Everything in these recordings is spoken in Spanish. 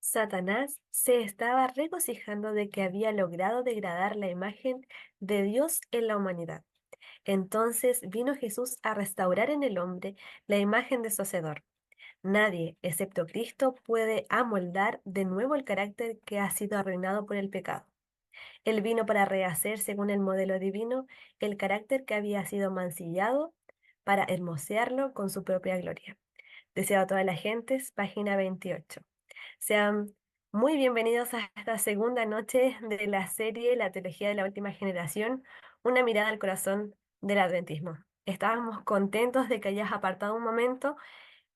Satanás se estaba regocijando de que había logrado degradar la imagen de Dios en la humanidad. Entonces vino Jesús a restaurar en el hombre la imagen de su Hacedor. Nadie, excepto Cristo, puede amoldar de nuevo el carácter que ha sido arruinado por el pecado. Él vino para rehacer, según el modelo divino, el carácter que había sido mancillado, para hermosearlo con su propia gloria. Deseo a todas las gentes, página 28. Sean muy bienvenidos a esta segunda noche de la serie La Teología de la Última Generación, una mirada al corazón del Adventismo. Estábamos contentos de que hayas apartado un momento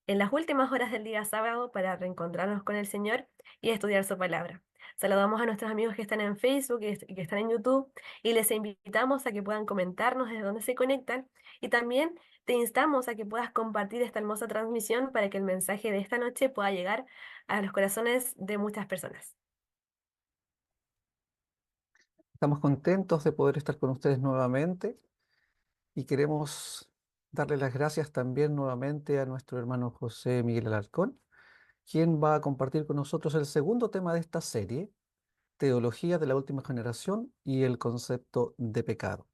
en las últimas horas del día sábado para reencontrarnos con el Señor y estudiar su palabra. Saludamos a nuestros amigos que están en Facebook y que están en YouTube y les invitamos a que puedan comentarnos desde dónde se conectan y también te instamos a que puedas compartir esta hermosa transmisión para que el mensaje de esta noche pueda llegar a los corazones de muchas personas. Estamos contentos de poder estar con ustedes nuevamente y queremos darle las gracias también nuevamente a nuestro hermano José Miguel Alarcón, quien va a compartir con nosotros el segundo tema de esta serie, Teología de la Última Generación y el concepto de pecado.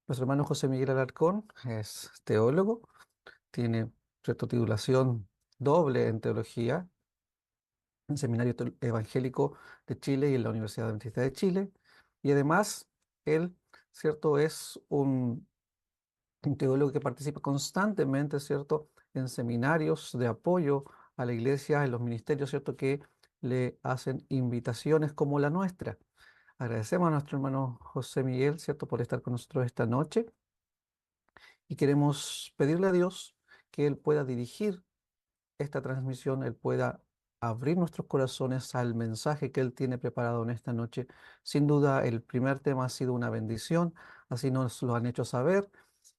Nuestro hermano José Miguel Alarcón es teólogo, tiene cierta titulación doble en teología en el Seminario Evangélico de Chile y en la Universidad Adventista de Chile, y además él, cierto, es un teólogo que participa constantemente, ¿cierto?, en seminarios de apoyo a la iglesia, en los ministerios, ¿cierto?, que le hacen invitaciones como la nuestra. Agradecemos a nuestro hermano José Miguel, ¿cierto?, por estar con nosotros esta noche y queremos pedirle a Dios que Él pueda dirigir esta transmisión, Él pueda abrir nuestros corazones al mensaje que Él tiene preparado en esta noche. Sin duda, el primer tema ha sido una bendición, así nos lo han hecho saber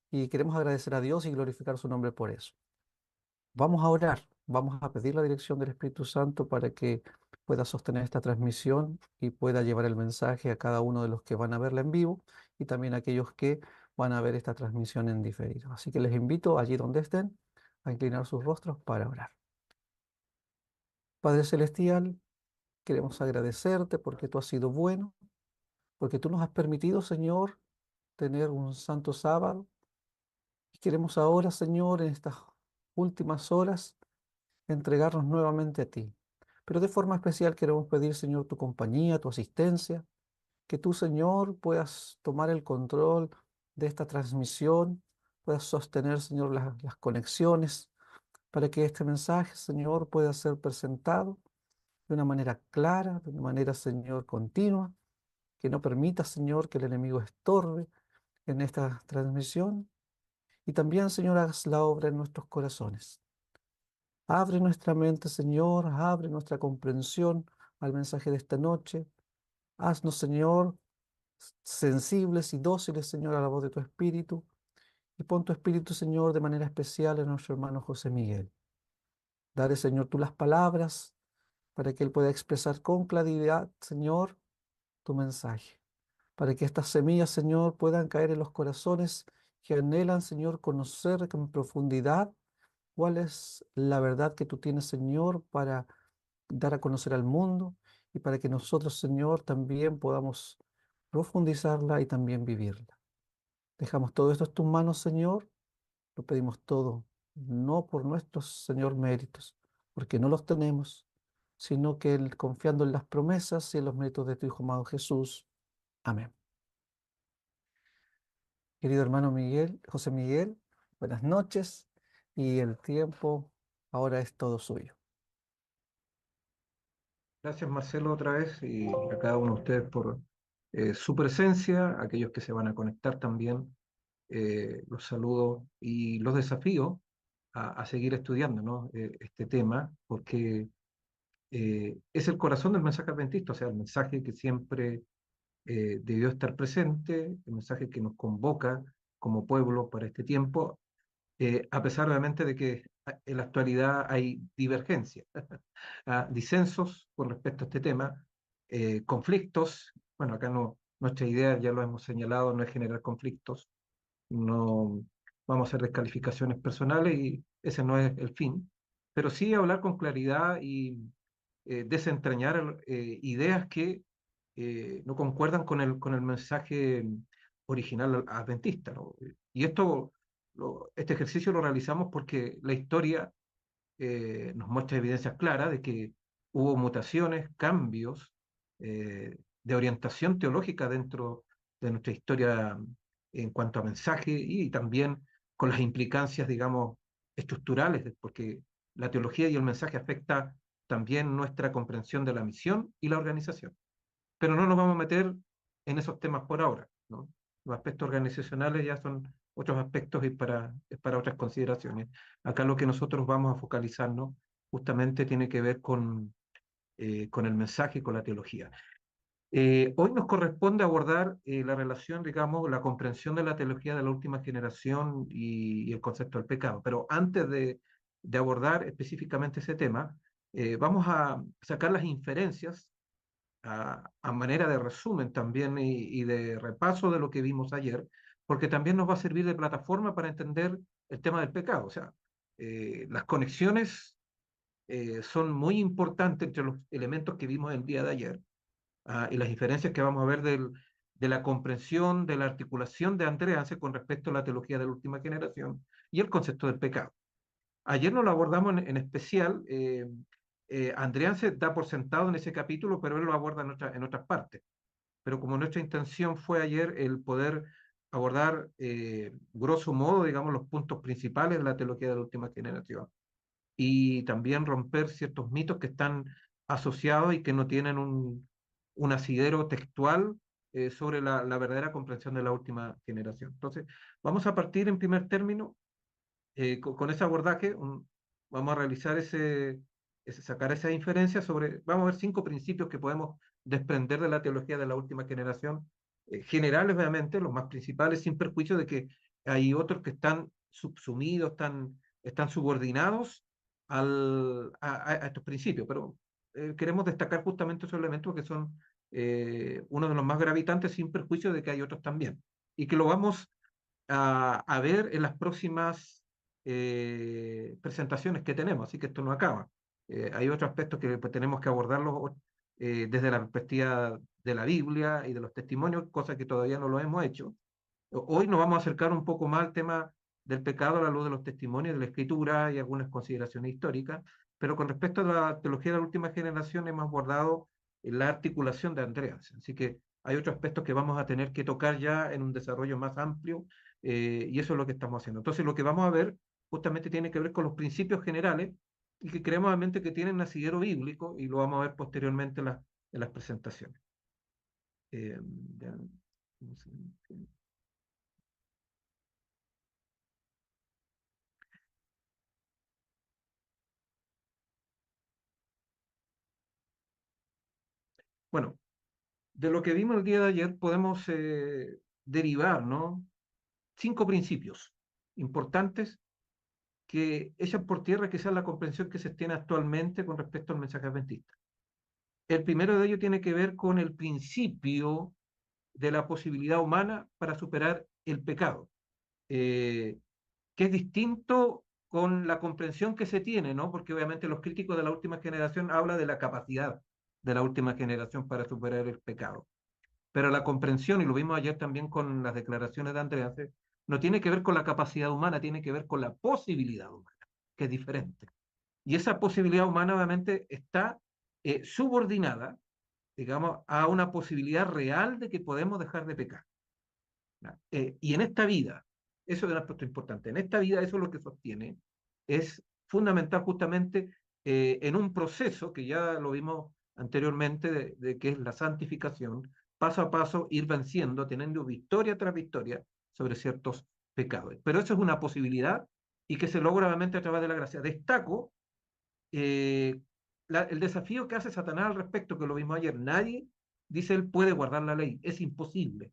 y queremos agradecer a Dios y glorificar su nombre por eso. Vamos a orar, vamos a pedir la dirección del Espíritu Santo para que pueda sostener esta transmisión y pueda llevar el mensaje a cada uno de los que van a verla en vivo y también a aquellos que van a ver esta transmisión en diferido. Así que les invito allí donde estén a inclinar sus rostros para orar. Padre Celestial, queremos agradecerte porque tú has sido bueno, porque tú nos has permitido, Señor, tener un santo sábado. Y queremos ahora, Señor, en estas últimas horas, entregarnos nuevamente a ti. Pero de forma especial queremos pedir, Señor, tu compañía, tu asistencia, que tú, Señor, puedas tomar el control de esta transmisión, puedas sostener, Señor, las conexiones, para que este mensaje, Señor, pueda ser presentado de una manera clara, de una manera, Señor, continua, que no permita, Señor, que el enemigo estorbe en esta transmisión. Y también, Señor, hagas la obra en nuestros corazones. Abre nuestra mente, Señor, abre nuestra comprensión al mensaje de esta noche. Haznos, Señor, sensibles y dóciles, Señor, a la voz de tu Espíritu. Y pon tu Espíritu, Señor, de manera especial en nuestro hermano José Miguel. Dale, Señor, tú las palabras para que él pueda expresar con claridad, Señor, tu mensaje. Para que estas semillas, Señor, puedan caer en los corazones que anhelan, Señor, conocer con profundidad cuál es la verdad que tú tienes, Señor, para dar a conocer al mundo y para que nosotros, Señor, también podamos profundizarla y también vivirla. Dejamos todo esto en tus manos, Señor, lo pedimos todo, no por nuestros, Señor, méritos, porque no los tenemos, sino que confiando en las promesas y en los méritos de tu Hijo amado Jesús. Amén. Querido hermano Miguel, José Miguel, buenas noches y el tiempo ahora es todo suyo. Gracias Marcelo otra vez y a cada uno de ustedes por su presencia, aquellos que se van a conectar también, los saludo y los desafío a seguir estudiando, ¿no? Este tema, porque es el corazón del mensaje adventista, o sea, el mensaje que siempre debió estar presente, el mensaje que nos convoca como pueblo para este tiempo, a pesar obviamente de que en la actualidad hay divergencia, disensos con respecto a este tema, conflictos. Bueno, acá no, nuestra idea, ya lo hemos señalado, no es generar conflictos, no vamos a hacer descalificaciones personales y ese no es el fin, pero sí hablar con claridad y desentrañar ideas que no concuerdan con el mensaje original adventista, ¿no? Y este ejercicio lo realizamos porque la historia nos muestra evidencias claras de que hubo mutaciones, cambios de orientación teológica dentro de nuestra historia en cuanto a mensaje y también con las implicancias, digamos, estructurales, porque la teología y el mensaje afecta también nuestra comprensión de la misión y la organización. Pero no nos vamos a meter en esos temas por ahora, ¿no? Los aspectos organizacionales ya son otros aspectos y es para otras consideraciones. Acá lo que nosotros vamos a focalizarnos justamente tiene que ver con el mensaje y con la teología. Hoy nos corresponde abordar la relación, digamos, la comprensión de la teología de la última generación y el concepto del pecado. Pero antes de abordar específicamente ese tema, vamos a sacar las inferencias a manera de resumen también y de repaso de lo que vimos ayer, porque también nos va a servir de plataforma para entender el tema del pecado. O sea, las conexiones son muy importantes entre los elementos que vimos el día de ayer y las diferencias que vamos a ver de la comprensión, de la articulación de Andreas con respecto a la teología de la última generación y el concepto del pecado. Ayer no lo abordamos en especial. Andrián se da por sentado en ese capítulo, pero él lo aborda en otras partes. Pero como nuestra intención fue ayer el poder abordar, grosso modo, digamos, los puntos principales de la teología de la última generación y también romper ciertos mitos que están asociados y que no tienen un asidero textual sobre la verdadera comprensión de la última generación. Entonces, vamos a partir en primer término con ese abordaje, vamos a realizar sacar esa inferencia sobre, vamos a ver 5 principios que podemos desprender de la teología de la última generación, generales obviamente, los más principales, sin perjuicio de que hay otros que están subsumidos, están subordinados a estos principios, pero queremos destacar justamente esos elementos que son uno de los más gravitantes, sin perjuicio de que hay otros también, y que lo vamos a ver en las próximas presentaciones que tenemos, así que esto no acaba. Hay otros aspectos que pues, tenemos que abordarlos desde la perspectiva de la Biblia y de los testimonios, cosa que todavía no lo hemos hecho. Hoy nos vamos a acercar un poco más al tema del pecado a la luz de los testimonios de la Escritura y algunas consideraciones históricas, pero con respecto a la teología de la última generación hemos abordado la articulación de Andreas, así que hay otros aspectos que vamos a tener que tocar ya en un desarrollo más amplio y eso es lo que estamos haciendo. Entonces, lo que vamos a ver justamente tiene que ver con los principios generales y que creemos obviamente que tienen asidero bíblico y lo vamos a ver posteriormente en las presentaciones. Ya, no sé, bueno, de lo que vimos el día de ayer podemos derivar, ¿no? 5 principios importantes que echan por tierra quizás la comprensión que se tiene actualmente con respecto al mensaje adventista. El primero de ellos tiene que ver con el principio de la posibilidad humana para superar el pecado, que es distinto con la comprensión que se tiene, ¿no? Porque obviamente los críticos de la última generación hablan de la capacidad de la última generación para superar el pecado. Pero la comprensión, y lo vimos ayer también con las declaraciones de Andreas, no tiene que ver con la capacidad humana, tiene que ver con la posibilidad humana, que es diferente. Y esa posibilidad humana obviamente está subordinada, digamos, a una posibilidad real de que podemos dejar de pecar. Y en esta vida, eso es un aspecto importante, en esta vida eso es lo que sostiene, es fundamental justamente en un proceso que ya lo vimos anteriormente, de que es la santificación, paso a paso ir venciendo, teniendo victoria tras victoria sobre ciertos pecados. Pero eso es una posibilidad y que se logra obviamente a través de la gracia. Destaco el desafío que hace Satanás al respecto, que lo vimos ayer. Nadie, dice él, puede guardar la ley, es imposible.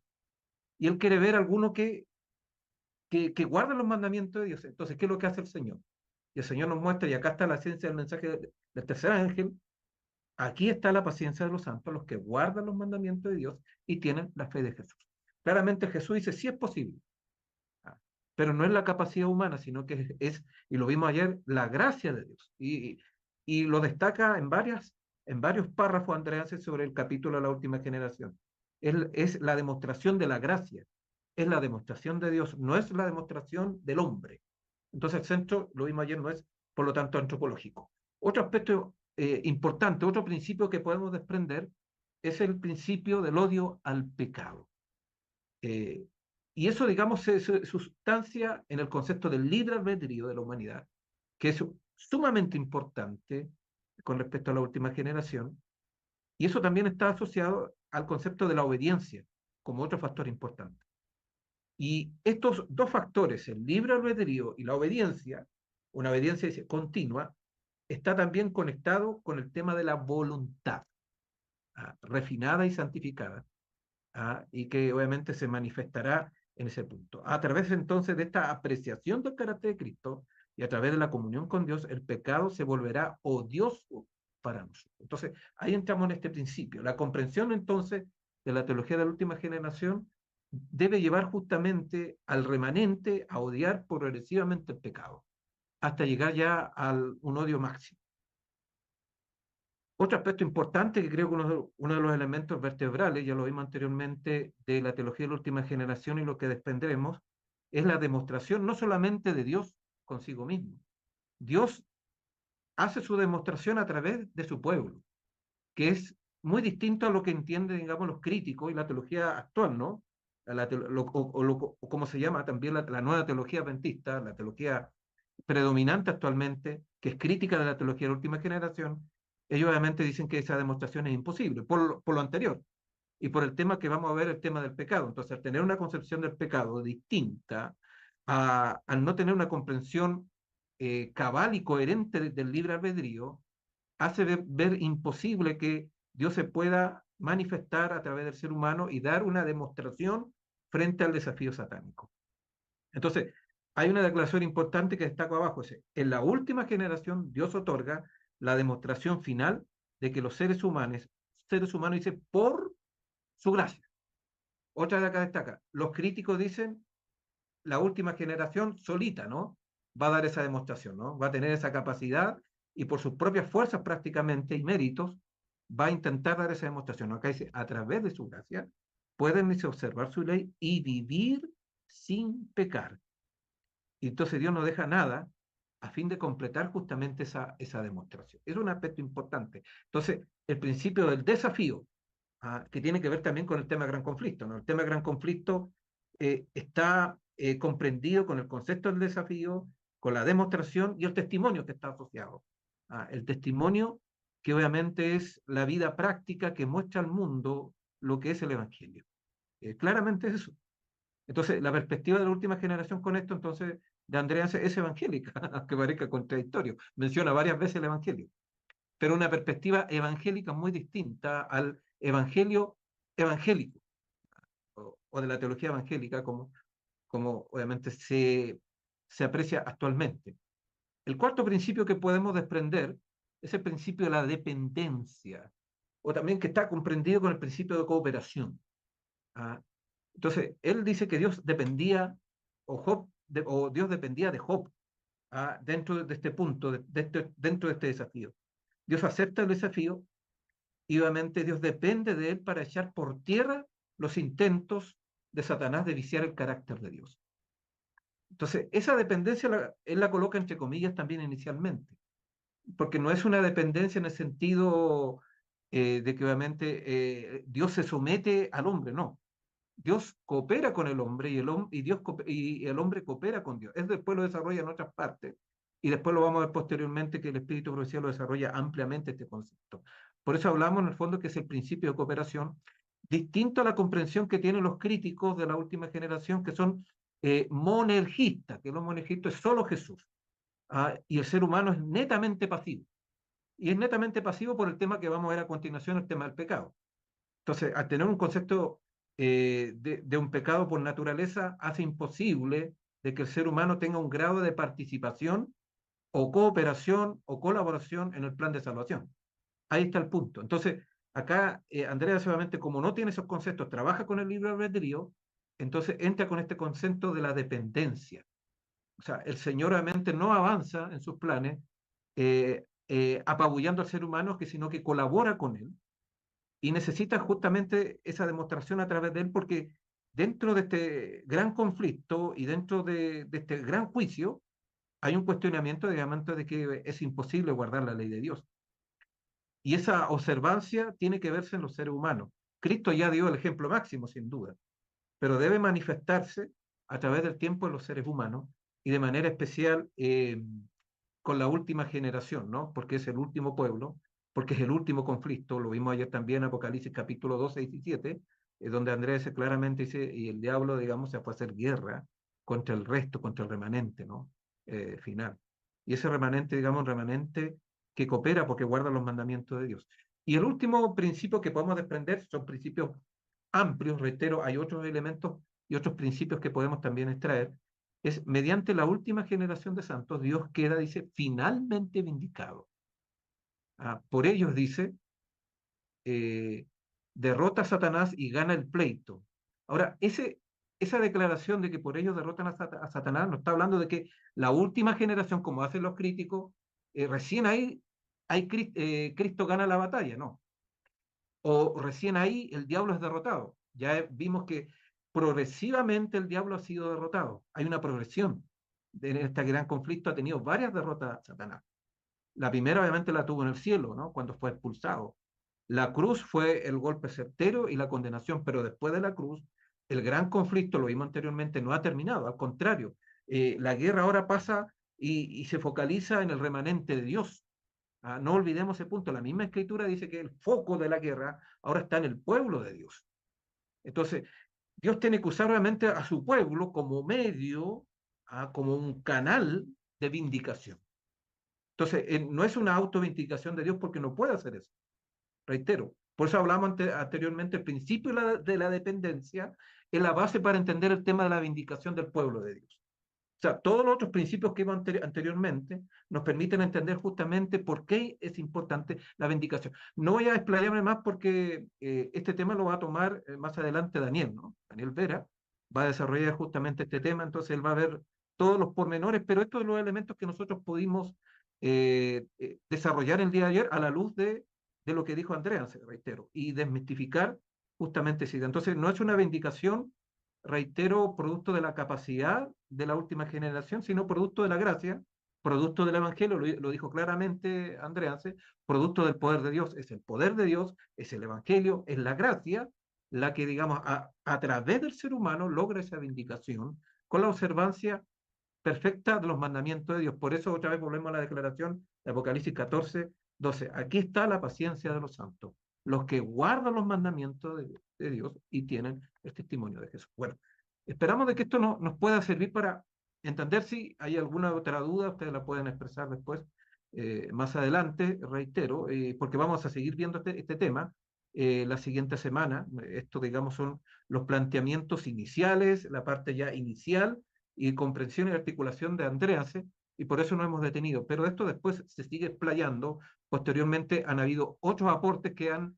Y él quiere ver a alguno que guarda los mandamientos de Dios. Entonces, ¿qué es lo que hace el Señor? Y el Señor nos muestra, y acá está la esencia del mensaje del tercer ángel, aquí está la paciencia de los santos, los que guardan los mandamientos de Dios y tienen la fe de Jesús. Claramente Jesús dice, sí es posible, pero no es la capacidad humana, sino que es, y lo vimos ayer, la gracia de Dios. Y lo destaca en varias en varios párrafos, Andreas, sobre el capítulo de la última generación. Es la demostración de la gracia, es la demostración de Dios, no es la demostración del hombre. Entonces el centro, lo vimos ayer, no es, por lo tanto, antropológico. Otro aspecto importante, otro principio que podemos desprender, es el principio del odio al pecado. Y eso, digamos, se sustancia en el concepto del libre albedrío de la humanidad, que es sumamente importante con respecto a la última generación, y eso también está asociado al concepto de la obediencia como otro factor importante. Y estos dos factores, el libre albedrío y la obediencia, una obediencia continua, está también conectado con el tema de la voluntad, refinada y santificada, y que obviamente se manifestará en ese punto. A través entonces de esta apreciación del carácter de Cristo y a través de la comunión con Dios, el pecado se volverá odioso para nosotros. Entonces, ahí entramos en este principio. La comprensión entonces de la teología de la última generación debe llevar justamente al remanente a odiar progresivamente el pecado, hasta llegar ya a un odio máximo. Otro aspecto importante que creo que uno de los elementos vertebrales, ya lo vimos anteriormente, de la teología de la última generación y lo que desprendremos, es la demostración no solamente de Dios consigo mismo. Dios hace su demostración a través de su pueblo, que es muy distinto a lo que entienden, digamos, los críticos y la teología actual, ¿no? O como se llama también la nueva teología adventista, la teología predominante actualmente, que es crítica de la teología de la última generación. Ellos obviamente dicen que esa demostración es imposible, por lo anterior, y por el tema que vamos a ver, el tema del pecado. Entonces, al tener una concepción del pecado distinta, al no tener una comprensión cabal y coherente del libre albedrío, hace ver imposible que Dios se pueda manifestar a través del ser humano y dar una demostración frente al desafío satánico. Entonces, hay una declaración importante que destaco abajo. En la última generación, Dios otorga la demostración final de que los seres humanos, dice, por su gracia. Otra de acá destaca, los críticos dicen, la última generación solita, ¿no? Va a dar esa demostración, ¿no? Va a tener esa capacidad y por sus propias fuerzas prácticamente y méritos, va a intentar dar esa demostración. Acá dice, a través de su gracia, pueden observar su ley y vivir sin pecar. Y entonces Dios no deja nada a fin de completar justamente esa demostración. Es un aspecto importante. Entonces, el principio del desafío, que tiene que ver también con el tema gran conflicto, ¿no? El tema gran conflicto está comprendido con el concepto del desafío, con la demostración y el testimonio que está asociado. El testimonio que obviamente es la vida práctica que muestra al mundo lo que es el Evangelio. Claramente es eso. Entonces, la perspectiva de la última generación con esto, entonces, de Andrea es evangélica, aunque parezca contradictorio. Menciona varias veces el Evangelio, pero una perspectiva evangélica muy distinta al Evangelio evangélico, o de la teología evangélica, como obviamente se aprecia actualmente. El cuarto principio que podemos desprender es el principio de la dependencia, o también que está comprendido con el principio de cooperación. Entonces, él dice que Dios dependía, o Dios dependía de Job, dentro de este punto, dentro de este desafío. Dios acepta el desafío y obviamente Dios depende de él para echar por tierra los intentos de Satanás de viciar el carácter de Dios. Entonces, esa dependencia él la coloca entre comillas también inicialmente, porque no es una dependencia en el sentido de que obviamente Dios se somete al hombre, no. Dios coopera con el hombre y el hombre coopera con Dios. Es después lo desarrolla en otras partes y después lo vamos a ver posteriormente que el Espíritu Profecía lo desarrolla ampliamente este concepto. Por eso hablamos en el fondo que es el principio de cooperación, distinto a la comprensión que tienen los críticos de la última generación que son monergistas, que los monergistas es solo Jesús, y el ser humano es netamente pasivo. Y es netamente pasivo por el tema que vamos a ver a continuación, el tema del pecado. Entonces, al tener un concepto de un pecado por naturaleza, hace imposible de que el ser humano tenga un grado de participación o cooperación o colaboración en el plan de salvación. Ahí está el punto. Entonces, acá Andrea solamente como no tiene esos conceptos, trabaja con el libre albedrío, entonces entra con este concepto de la dependencia. O sea, el Señor obviamente no avanza en sus planes apabullando al ser humano, sino que colabora con él y necesita justamente esa demostración a través de él, porque dentro de este gran conflicto y dentro de este gran juicio hay un cuestionamiento, digamos, de que es imposible guardar la ley de Dios. Y esa observancia tiene que verse en los seres humanos. Cristo ya dio el ejemplo máximo, sin duda, pero debe manifestarse a través del tiempo en los seres humanos y de manera especial con la última generación, ¿no? Porque es el último pueblo, porque es el último conflicto, lo vimos ayer también en Apocalipsis capítulo 12 y 17, donde Andrés claramente dice, y el diablo, digamos, se fue a hacer guerra contra el resto, contra el remanente, ¿no? Final. Y ese remanente, digamos, un remanente que coopera porque guarda los mandamientos de Dios. Y el último principio que podemos desprender son principios amplios, reitero, hay otros elementos y otros principios que podemos también extraer, es mediante la última generación de santos, Dios queda, dice, finalmente vindicado. Por ellos, dice, eh, derrota a Satanás y gana el pleito. Ahora, esa declaración de que por ellos derrotan a Satanás no está hablando de que la última generación, como hacen los críticos, recién ahí Cristo gana la batalla, no. O recién ahí el diablo es derrotado. Ya vimos que progresivamente el diablo ha sido derrotado. Hay una progresión. En este gran conflicto ha tenido varias derrotas Satanás. La primera obviamente la tuvo en el cielo, ¿no? Cuando fue expulsado. La cruz fue el golpe certero y la condenación, pero después de la cruz, el gran conflicto, lo vimos anteriormente, no ha terminado. Al contrario, la guerra ahora pasa y se focaliza en el remanente de Dios. No olvidemos ese punto. La misma escritura dice que el foco de la guerra ahora está en el pueblo de Dios. Entonces, Dios tiene que usar obviamente a su pueblo como medio, como un canal de vindicación. Entonces, no es una autovindicación de Dios porque no puede hacer eso. Reitero. Por eso hablamos anteriormente, el principio de la dependencia es la base para entender el tema de la vindicación del pueblo de Dios. O sea, todos los otros principios que vimos anteriormente nos permiten entender justamente por qué es importante la vindicación. No voy a explayarme más porque este tema lo va a tomar más adelante Daniel, ¿no? Daniel Vera va a desarrollar justamente este tema, entonces él va a ver todos los pormenores, pero estos son los elementos que nosotros pudimos desarrollar el día de ayer a la luz de lo que dijo Andrea, reitero, y desmistificar justamente esa idea. Entonces, no es una vindicación, reitero, producto de la capacidad de la última generación, sino producto de la gracia, producto del Evangelio, lo dijo claramente Andreas, producto del poder de Dios. Es el poder de Dios, es el Evangelio, es la gracia la que, digamos, a través del ser humano logra esa vindicación con la observancia perfecta de los mandamientos de Dios. Por eso otra vez volvemos a la declaración de Apocalipsis 14, 12. Aquí está la paciencia de los santos, los que guardan los mandamientos de Dios y tienen el testimonio de Jesús. Bueno, esperamos de que esto nos pueda servir para entender. Si hay alguna otra duda, ustedes la pueden expresar después, más adelante, reitero, porque vamos a seguir viendo este tema la siguiente semana. Esto, digamos, son los planteamientos iniciales, la parte ya inicial y comprensión y articulación de Andreas, y por eso no hemos detenido. Pero esto después se sigue explayando. Posteriormente han habido otros aportes que han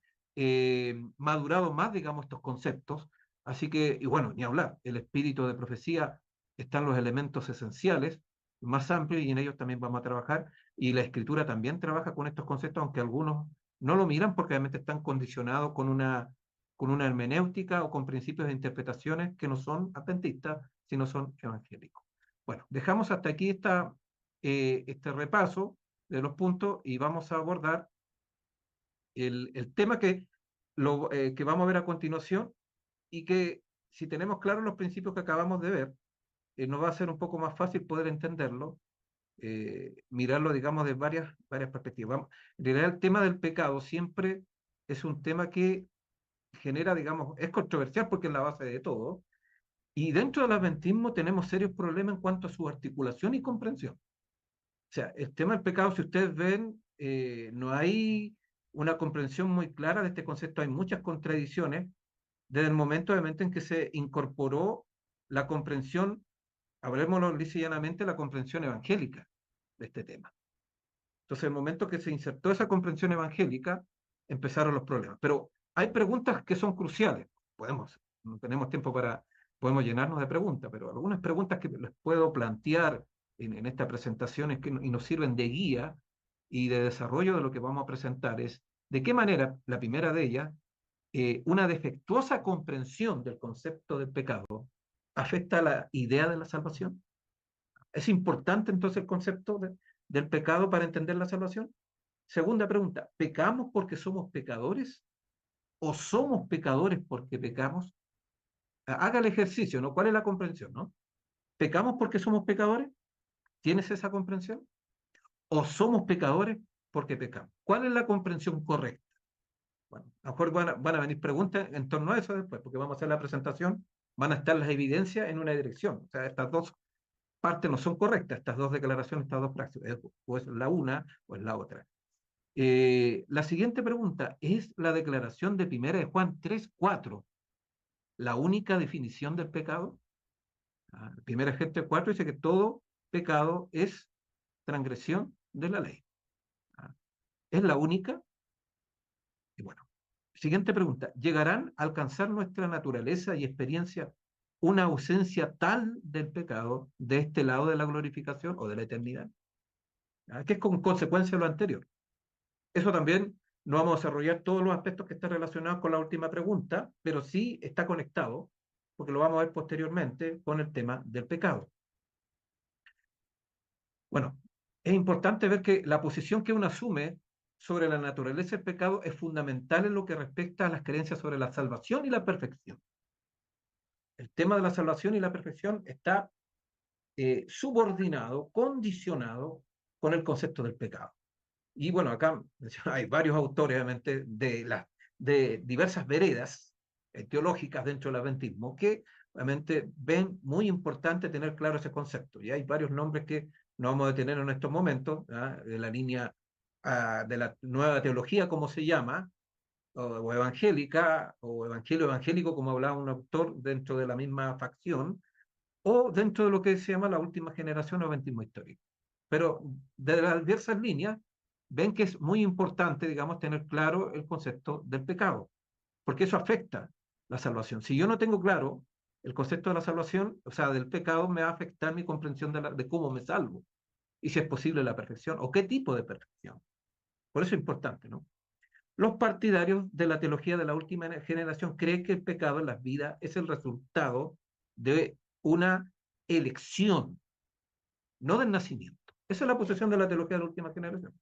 madurado más, digamos, estos conceptos. Así que, y bueno, ni hablar, el espíritu de profecía están los elementos esenciales, más amplios, y en ellos también vamos a trabajar. Y la escritura también trabaja con estos conceptos, aunque algunos no lo miran porque obviamente están condicionados con una hermenéutica o con principios de interpretaciones que no son adventistas, sino son evangélicos. Bueno, dejamos hasta aquí este repaso de los puntos y vamos a abordar el tema que vamos a ver a continuación, y que si tenemos claros los principios que acabamos de ver, nos va a ser un poco más fácil poder entenderlo, mirarlo, digamos, de varias perspectivas. En realidad, el tema del pecado siempre es un tema que genera, digamos, es controversial porque es la base de todo, y dentro del adventismo tenemos serios problemas en cuanto a su articulación y comprensión. O sea, el tema del pecado, si ustedes ven, no hay una comprensión muy clara de este concepto, hay muchas contradicciones desde el momento, obviamente, en que se incorporó la comprensión, hablemoslo lisa y llanamente, la comprensión evangélica de este tema. Entonces, el momento que se insertó esa comprensión evangélica, empezaron los problemas. Pero hay preguntas que son cruciales. No tenemos tiempo podemos llenarnos de preguntas, pero algunas preguntas que les puedo plantear en esta presentación y nos sirven de guía y de desarrollo de lo que vamos a presentar es de qué manera, la primera de ellas, una defectuosa comprensión del concepto del pecado afecta a la idea de la salvación. ¿Es importante entonces el concepto del pecado para entender la salvación? Segunda pregunta, ¿pecamos porque somos pecadores o somos pecadores porque pecamos? Haga el ejercicio, ¿no? ¿Cuál es la comprensión, no? ¿Pecamos porque somos pecadores? ¿Tienes esa comprensión? ¿O somos pecadores porque pecamos? ¿Cuál es la comprensión correcta? Bueno, a lo mejor van a venir preguntas en torno a eso después, porque vamos a hacer la presentación, van a estar las evidencias en una dirección. O sea, estas dos partes no son correctas, estas dos declaraciones, estas dos prácticas, o es la una o es la otra. La siguiente pregunta, ¿es la declaración de Primera de Juan 3:4 la única definición del pecado? Primera gente 4 dice que todo pecado es transgresión de la ley. ¿Es la única? Y bueno, siguiente pregunta. ¿Llegarán a alcanzar nuestra naturaleza y experiencia una ausencia tal del pecado de este lado de la glorificación o de la eternidad? Que es con consecuencia de lo anterior. Eso también no vamos a desarrollar todos los aspectos que están relacionados con la última pregunta, pero sí está conectado, porque lo vamos a ver posteriormente, con el tema del pecado. Bueno, es importante ver que la posición que uno asume sobre la naturaleza del pecado es fundamental en lo que respecta a las creencias sobre la salvación y la perfección. El tema de la salvación y la perfección está subordinado, condicionado con el concepto del pecado. Y bueno, acá hay varios autores, obviamente, de diversas veredas teológicas dentro del adventismo que obviamente ven muy importante tener claro ese concepto. Y hay varios nombres que no vamos a detener en estos momentos, de la línea de la nueva teología, como se llama, o evangélica, o evangelio evangélico, como hablaba un autor dentro de la misma facción, o dentro de lo que se llama la última generación o adventismo histórico. Pero de las diversas líneas, ven que es muy importante, digamos, tener claro el concepto del pecado, porque eso afecta la salvación. Si yo no tengo claro el concepto de la salvación, o sea, del pecado, me va a afectar mi comprensión de cómo me salvo, y si es posible la perfección, o qué tipo de perfección. Por eso es importante, ¿no? Los partidarios de la teología de la última generación creen que el pecado en las vidas es el resultado de una elección, no del nacimiento. Esa es la posición de la teología de la última generación.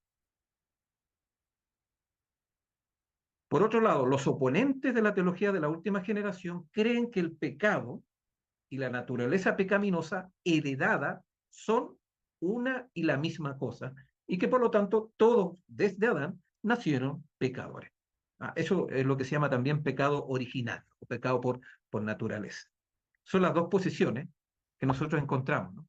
Por otro lado, los oponentes de la teología de la última generación creen que el pecado y la naturaleza pecaminosa heredada son una y la misma cosa y que por lo tanto todos desde Adán nacieron pecadores. Eso es lo que se llama también pecado original o pecado por naturaleza. Son las dos posiciones que nosotros encontramos, ¿no?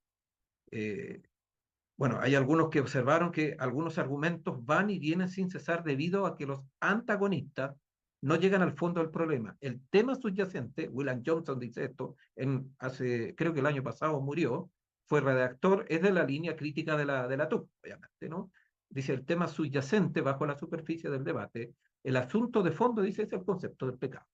Bueno, hay algunos que observaron que algunos argumentos van y vienen sin cesar debido a que los antagonistas no llegan al fondo del problema. El tema subyacente, William Johnson dice esto, creo que el año pasado murió, fue redactor, es de la línea crítica de la TUC, obviamente, ¿no? Dice, el tema subyacente bajo la superficie del debate, el asunto de fondo, dice, es el concepto del pecado.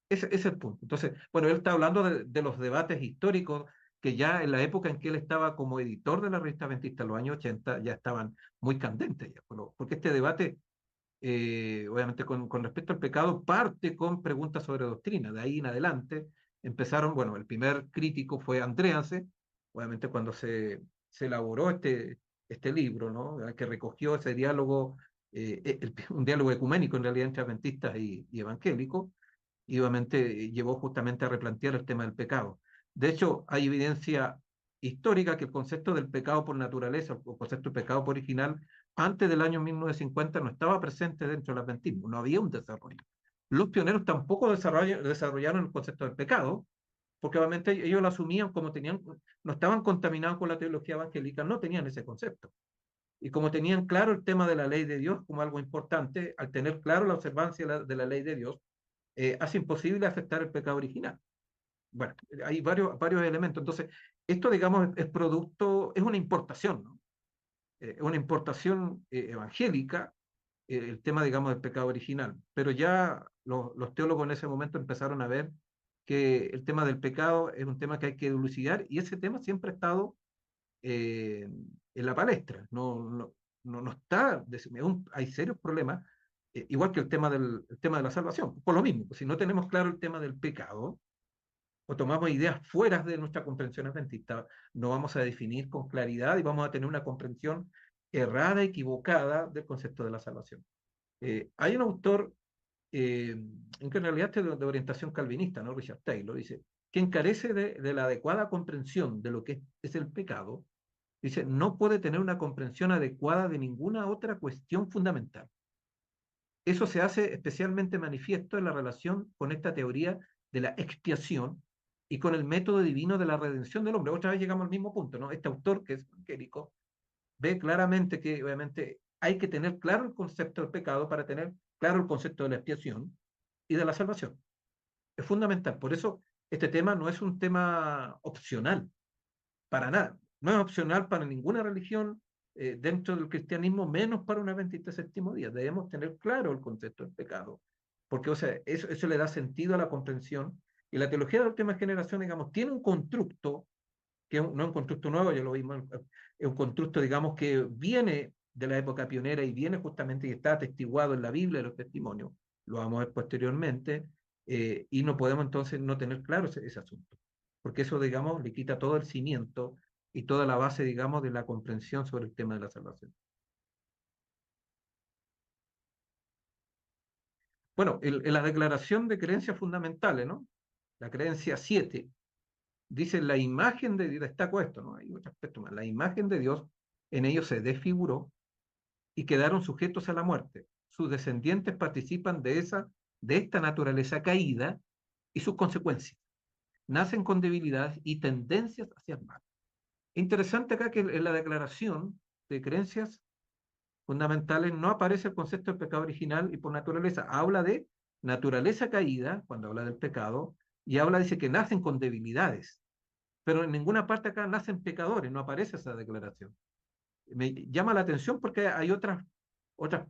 Ese es el punto. Entonces, bueno, él está hablando de los debates históricos que ya en la época en que él estaba como editor de la revista Adventista, en los años 80, ya estaban muy candentes, ya, porque este debate, obviamente con respecto al pecado, parte con preguntas sobre doctrina. De ahí en adelante empezaron, bueno, el primer crítico fue Andréase, obviamente cuando se elaboró este libro, ¿no? Que recogió ese diálogo, un diálogo ecuménico en realidad entre adventistas y evangélicos, y obviamente llevó justamente a replantear el tema del pecado. De hecho, hay evidencia histórica que el concepto del pecado por naturaleza, o concepto de pecado por original, antes del año 1950 no estaba presente dentro del adventismo, no había un desarrollo. Los pioneros tampoco desarrollaron el concepto del pecado, porque obviamente ellos lo asumían como no estaban contaminados con la teología evangélica, no tenían ese concepto. Y como tenían claro el tema de la ley de Dios como algo importante, al tener claro la observancia de la ley de Dios, hace imposible aceptar el pecado original. Bueno, hay varios elementos. Entonces, esto, digamos, es producto, es una importación, ¿no? Una importación evangélica, el tema, digamos, del pecado original. Pero ya los teólogos en ese momento empezaron a ver que el tema del pecado es un tema que hay que dilucidar y ese tema siempre ha estado en la palestra. No está, hay serios problemas, igual que el tema de la salvación. Por lo mismo, si no tenemos claro el tema del pecado, o tomamos ideas fuera de nuestra comprensión adventista, no vamos a definir con claridad y vamos a tener una comprensión errada, equivocada del concepto de la salvación. Hay un autor que en realidad es de orientación calvinista, ¿no? Richard Taylor, dice, quien carece de la adecuada comprensión de lo que es el pecado, dice, no puede tener una comprensión adecuada de ninguna otra cuestión fundamental. Eso se hace especialmente manifiesto en la relación con esta teoría de la expiación y con el método divino de la redención del hombre. Otra vez llegamos al mismo punto, ¿no? Este autor, que es evangélico, ve claramente que obviamente hay que tener claro el concepto del pecado para tener claro el concepto de la expiación y de la salvación. Es fundamental. Por eso este tema no es un tema opcional, para nada. No es opcional para ninguna religión dentro del cristianismo, menos para un adventista séptimo día. Debemos tener claro el concepto del pecado, porque o sea, eso le da sentido a la comprensión. Y la teología de la última generación, digamos, tiene un constructo, que no es un constructo nuevo, ya lo vimos, es un constructo, digamos, que viene de la época pionera y viene justamente y está atestiguado en la Biblia de los testimonios, lo vamos a ver posteriormente, y no podemos entonces no tener claro ese asunto, porque eso, digamos, le quita todo el cimiento y toda la base, digamos, de la comprensión sobre el tema de la salvación. Bueno, en la declaración de creencias fundamentales, ¿no? La creencia 7 dice la imagen de Dios, destaco esto, ¿no? Hay otro aspecto más, la imagen de Dios en ellos se desfiguró y quedaron sujetos a la muerte. Sus descendientes participan de esta naturaleza caída y sus consecuencias. Nacen con debilidades y tendencias hacia el mal. Interesante acá que en la declaración de creencias fundamentales no aparece el concepto del pecado original y por naturaleza. Habla de naturaleza caída, cuando habla del pecado, y dice que nacen con debilidades. Pero en ninguna parte acá nacen pecadores, no aparece esa declaración. Me llama la atención porque hay otras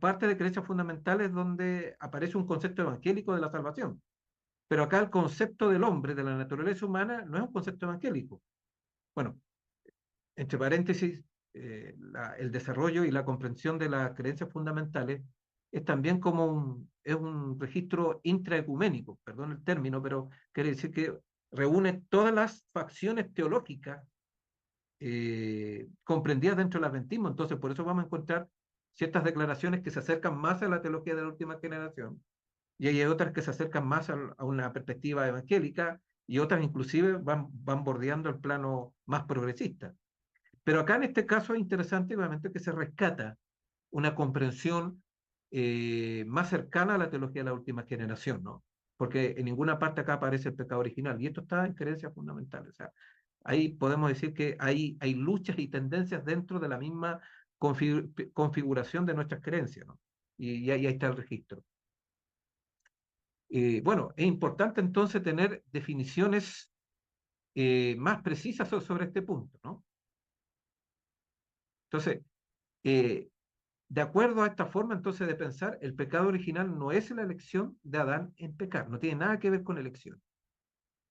partes de creencias fundamentales donde aparece un concepto evangélico de la salvación. Pero acá el concepto del hombre, de la naturaleza humana, no es un concepto evangélico. Bueno, entre paréntesis, el desarrollo y la comprensión de las creencias fundamentales es también como es un registro intraecuménico, perdón el término, pero quiere decir que reúne todas las facciones teológicas comprendidas dentro del adventismo. Entonces, por eso vamos a encontrar ciertas declaraciones que se acercan más a la teología de la última generación, y hay otras que se acercan más a una perspectiva evangélica, y otras inclusive van bordeando el plano más progresista. Pero acá en este caso es interesante, obviamente, que se rescata una comprensión más cercana a la teología de la última generación, ¿no? Porque en ninguna parte acá aparece el pecado original, y esto está en creencias fundamentales. O sea, ahí podemos decir que hay luchas y tendencias dentro de la misma configuración de nuestras creencias, ¿no? Y ahí está el registro. Bueno, es importante entonces tener definiciones más precisas sobre este punto, ¿no? Entonces, eh, de acuerdo a esta forma entonces de pensar, el pecado original no es la elección de Adán en pecar, no tiene nada que ver con elección.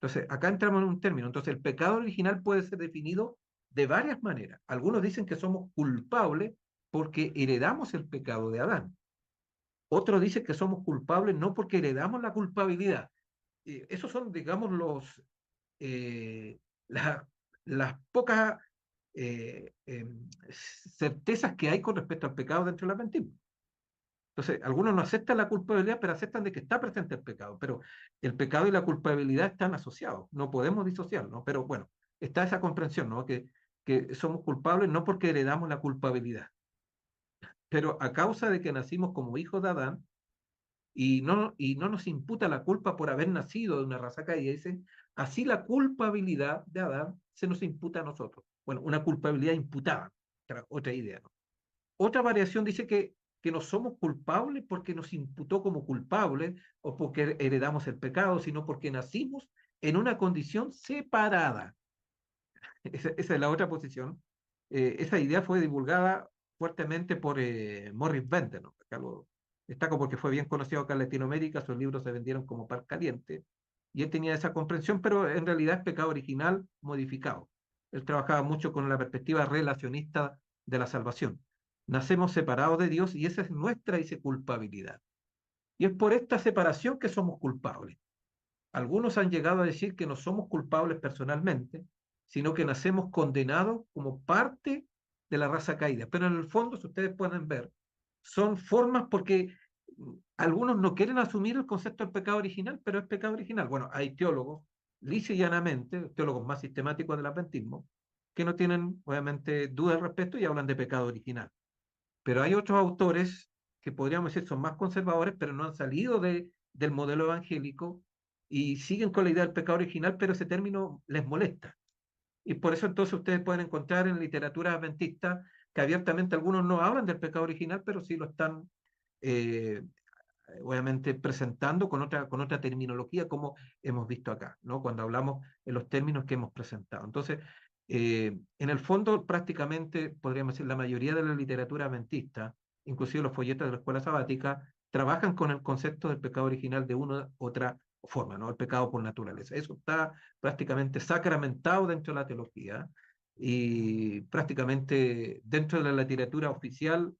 Entonces, acá entramos en un término. Entonces, el pecado original puede ser definido de varias maneras. Algunos dicen que somos culpables porque heredamos el pecado de Adán. Otros dicen que somos culpables no porque heredamos la culpabilidad. Esos son, digamos, eh, la- las pocas certezas que hay con respecto al pecado dentro del adventismo. Entonces, algunos no aceptan la culpabilidad, pero aceptan de que está presente el pecado. Pero el pecado y la culpabilidad están asociados, no podemos disociarlos, ¿no? Pero bueno, está esa comprensión, ¿no? Que somos culpables no porque heredamos la culpabilidad, pero a causa de que nacimos como hijos de Adán y no nos imputa la culpa por haber nacido de una raza caída, dice, así la culpabilidad de Adán se nos imputa a nosotros. Bueno, una culpabilidad imputada, otra idea, ¿no? Otra variación dice que no somos culpables porque nos imputó como culpables o porque heredamos el pecado, sino porque nacimos en una condición separada. Esa es la otra posición. Esa idea fue divulgada fuertemente por Morris Bender, ¿no? Acá lo destaco porque fue bien conocido acá en Latinoamérica, sus libros se vendieron como par caliente, y él tenía esa comprensión, pero en realidad es pecado original modificado. él trabajaba mucho con la perspectiva relacionista de la salvación. Nacemos separados de Dios y esa es nuestra, dice, culpabilidad. Y es por esta separación que somos culpables. Algunos han llegado a decir que no somos culpables personalmente, sino que nacemos condenados como parte de la raza caída. Pero en el fondo, si ustedes pueden ver, son formas porque algunos no quieren asumir el concepto del pecado original, pero es pecado original. Bueno, hay teólogos, lisa y llanamente, teólogos más sistemáticos del adventismo, que no tienen, obviamente, dudas al respecto y hablan de pecado original. Pero hay otros autores que podríamos decir son más conservadores, pero no han salido del modelo evangélico y siguen con la idea del pecado original, pero ese término les molesta. Y por eso entonces ustedes pueden encontrar en literatura adventista que abiertamente algunos no hablan del pecado original, pero sí lo están eh, obviamente presentando con otra terminología como hemos visto acá, ¿no? Cuando hablamos en los términos que hemos presentado. Entonces, en el fondo, prácticamente, podríamos decir, la mayoría de la literatura adventista, inclusive los folletos de la escuela sabática, trabajan con el concepto del pecado original de una u otra forma, ¿no? El pecado por naturaleza. Eso está prácticamente sacramentado dentro de la teología y prácticamente dentro de la literatura oficial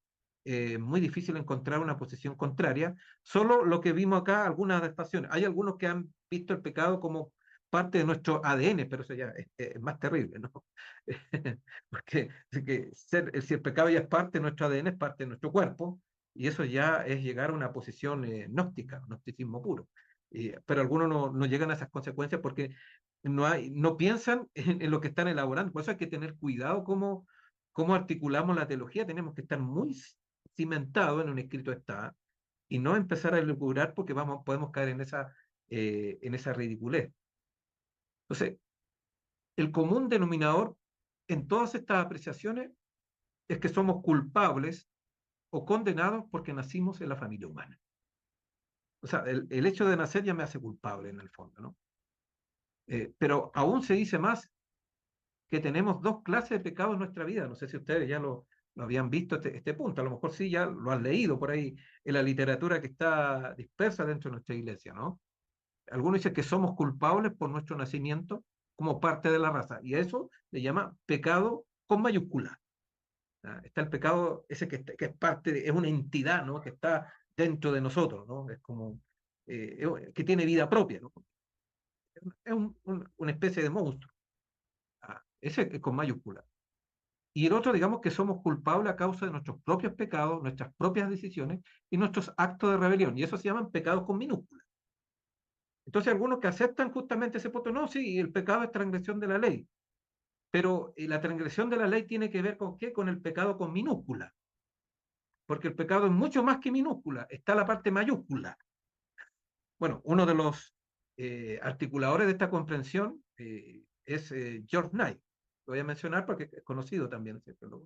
muy difícil encontrar una posición contraria. Solo lo que vimos acá, algunas adaptaciones. Hay algunos que han visto el pecado como parte de nuestro ADN, pero eso ya es más terrible, ¿no? Porque si el pecado ya es parte de nuestro ADN, es parte de nuestro cuerpo, y eso ya es llegar a una posición gnóstica, gnosticismo puro. Pero algunos no llegan a esas consecuencias porque no piensan en lo que están elaborando. Por eso hay que tener cuidado cómo articulamos la teología. Tenemos que estar muy cimentado en un escrito está y no empezar a elucubrar porque podemos caer en esa ridiculez. Entonces, el común denominador en todas estas apreciaciones es que somos culpables o condenados porque nacimos en la familia humana. O sea, el hecho de nacer ya me hace culpable en el fondo, ¿no? Pero aún se dice más que tenemos dos clases de pecados en nuestra vida. No sé si ustedes ya lo habían visto este punto, a lo mejor sí ya lo han leído por ahí en la literatura que está dispersa dentro de nuestra iglesia, ¿no? Algunos dicen que somos culpables por nuestro nacimiento como parte de la raza, y a eso le llama pecado con mayúscula. ¿Ah? Está el pecado ese que es parte, es una entidad, ¿no? Que está dentro de nosotros, ¿no? Es como, que tiene vida propia, ¿no? Es una especie de monstruo. ¿Ah? Ese es con mayúscula. Y el otro, digamos que somos culpables a causa de nuestros propios pecados, nuestras propias decisiones y nuestros actos de rebelión. Y eso se llaman pecados con minúscula. Entonces, algunos que aceptan justamente ese punto, no, sí, el pecado es transgresión de la ley. Pero la transgresión de la ley tiene que ver con qué? Con el pecado con minúscula. Porque el pecado es mucho más que minúscula, está la parte mayúscula. Bueno, uno de los articuladores de esta comprensión es George Knight. Lo voy a mencionar porque es conocido también, ¿cierto?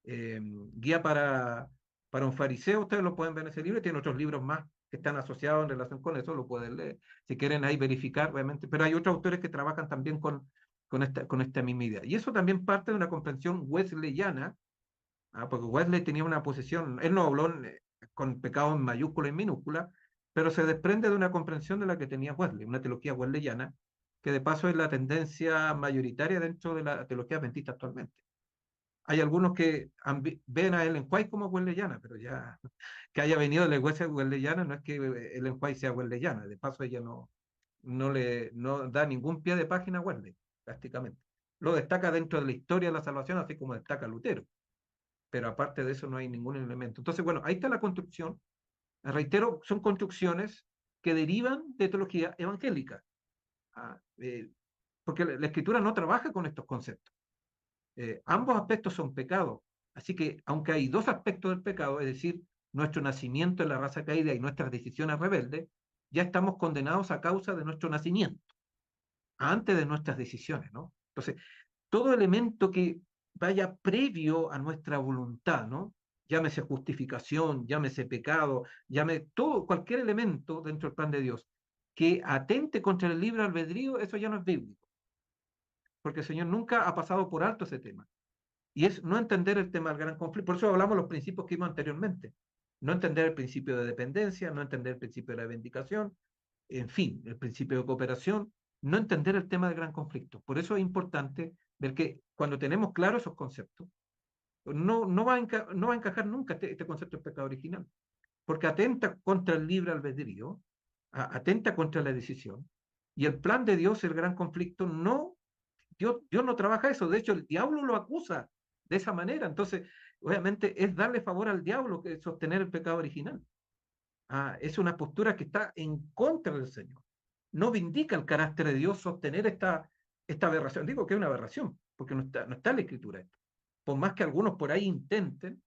Guía para un fariseo, ustedes lo pueden ver en ese libro, tiene otros libros más que están asociados en relación con eso, lo pueden leer, si quieren ahí verificar, obviamente, pero hay otros autores que trabajan también con esta misma idea. Y eso también parte de una comprensión wesleyana, porque Wesley tenía una posición, él no habló con pecado en mayúscula y en minúscula, pero se desprende de una comprensión de la que tenía Wesley, una teología wesleyana, que de paso es la tendencia mayoritaria dentro de la teología adventista actualmente. Hay algunos que ven a Ellen White como wesleyana, pero ya que haya venido de la iglesia wesleyana no es que Ellen White sea wesleyana, de paso ella no da ningún pie de página a Wesley, prácticamente. Lo destaca dentro de la historia de la salvación, así como destaca Lutero, pero aparte de eso no hay ningún elemento. Entonces, bueno, ahí está la construcción. Reitero, son construcciones que derivan de teología evangélica, ¿ah? Porque la escritura no trabaja con estos conceptos. Ambos aspectos son pecados, así que aunque hay dos aspectos del pecado, es decir, nuestro nacimiento en la raza caída y nuestras decisiones rebeldes, ya estamos condenados a causa de nuestro nacimiento, antes de nuestras decisiones, ¿no? Entonces, todo elemento que vaya previo a nuestra voluntad, ¿no? Llámese justificación, llámese pecado, todo, cualquier elemento dentro del plan de Dios que atente contra el libre albedrío, eso ya no es bíblico, porque el Señor nunca ha pasado por alto ese tema. Y es no entender el tema del gran conflicto. Por eso hablamos de los principios que vimos anteriormente. No entender el principio de dependencia, no entender el principio de la vindicación, en fin, el principio de cooperación, no entender el tema del gran conflicto. Por eso es importante ver que cuando tenemos claros esos conceptos, no va a encajar nunca este concepto de pecado original, porque atenta contra el libre albedrío, atenta contra la decisión, y el plan de Dios, el gran conflicto, Dios no trabaja eso, de hecho el diablo lo acusa de esa manera, entonces obviamente es darle favor al diablo que sostener el pecado original. Es una postura que está en contra del Señor. No vindica el carácter de Dios sostener esta aberración. Digo que es una aberración, porque no está en la Escritura esto. Por más que algunos por ahí intenten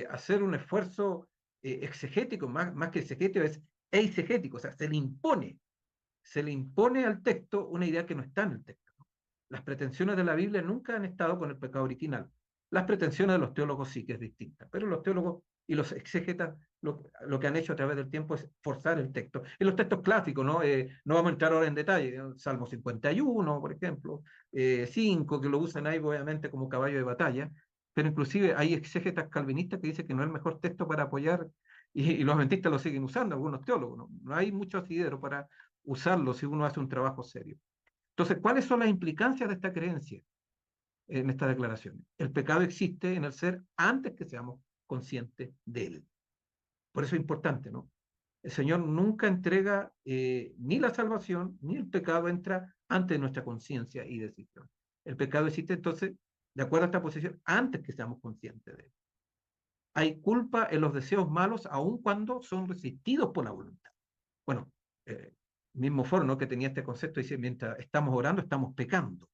hacer un esfuerzo exegético, más que exegético, es eisegético, o sea, se le impone al texto una idea que no está en el texto. Las pretensiones de la Biblia nunca han estado con el pecado original. Las pretensiones de los teólogos sí que es distinta, pero los teólogos y los exégetas lo que han hecho a través del tiempo es forzar el texto. En los textos clásicos, no vamos a entrar ahora en detalle, Salmo 51, por ejemplo, 5, que lo usan ahí obviamente como caballo de batalla, pero inclusive hay exégetas calvinistas que dicen que no es el mejor texto para apoyar, y los adventistas lo siguen usando, algunos teólogos. No hay mucho asidero para usarlo si uno hace un trabajo serio. Entonces, ¿cuáles son las implicancias de esta creencia en estas declaraciones? El pecado existe en el ser antes que seamos conscientes de él. Por eso es importante, ¿no? El Señor nunca entrega ni la salvación, ni el pecado entra antes de nuestra conciencia y decisión. El pecado existe entonces, de acuerdo a esta posición, antes que seamos conscientes de él. Hay culpa en los deseos malos, aun cuando son resistidos por la voluntad. Bueno, mismo Foro, ¿no?, que tenía este concepto, dice, mientras estamos orando, estamos pecando,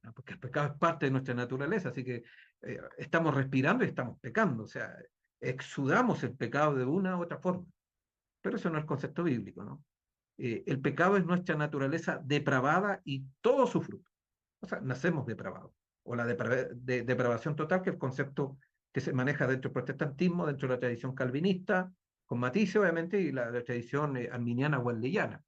¿no? Porque el pecado es parte de nuestra naturaleza, así que estamos respirando y estamos pecando, o sea, exudamos el pecado de una u otra forma. Pero eso no es el concepto bíblico, ¿no? El pecado es nuestra naturaleza depravada y todo su fruto. O sea, nacemos depravados. O la depravación total, que es el concepto que se maneja dentro del protestantismo, dentro de la tradición calvinista, con matices, obviamente, y la tradición arminiana o wesleyana.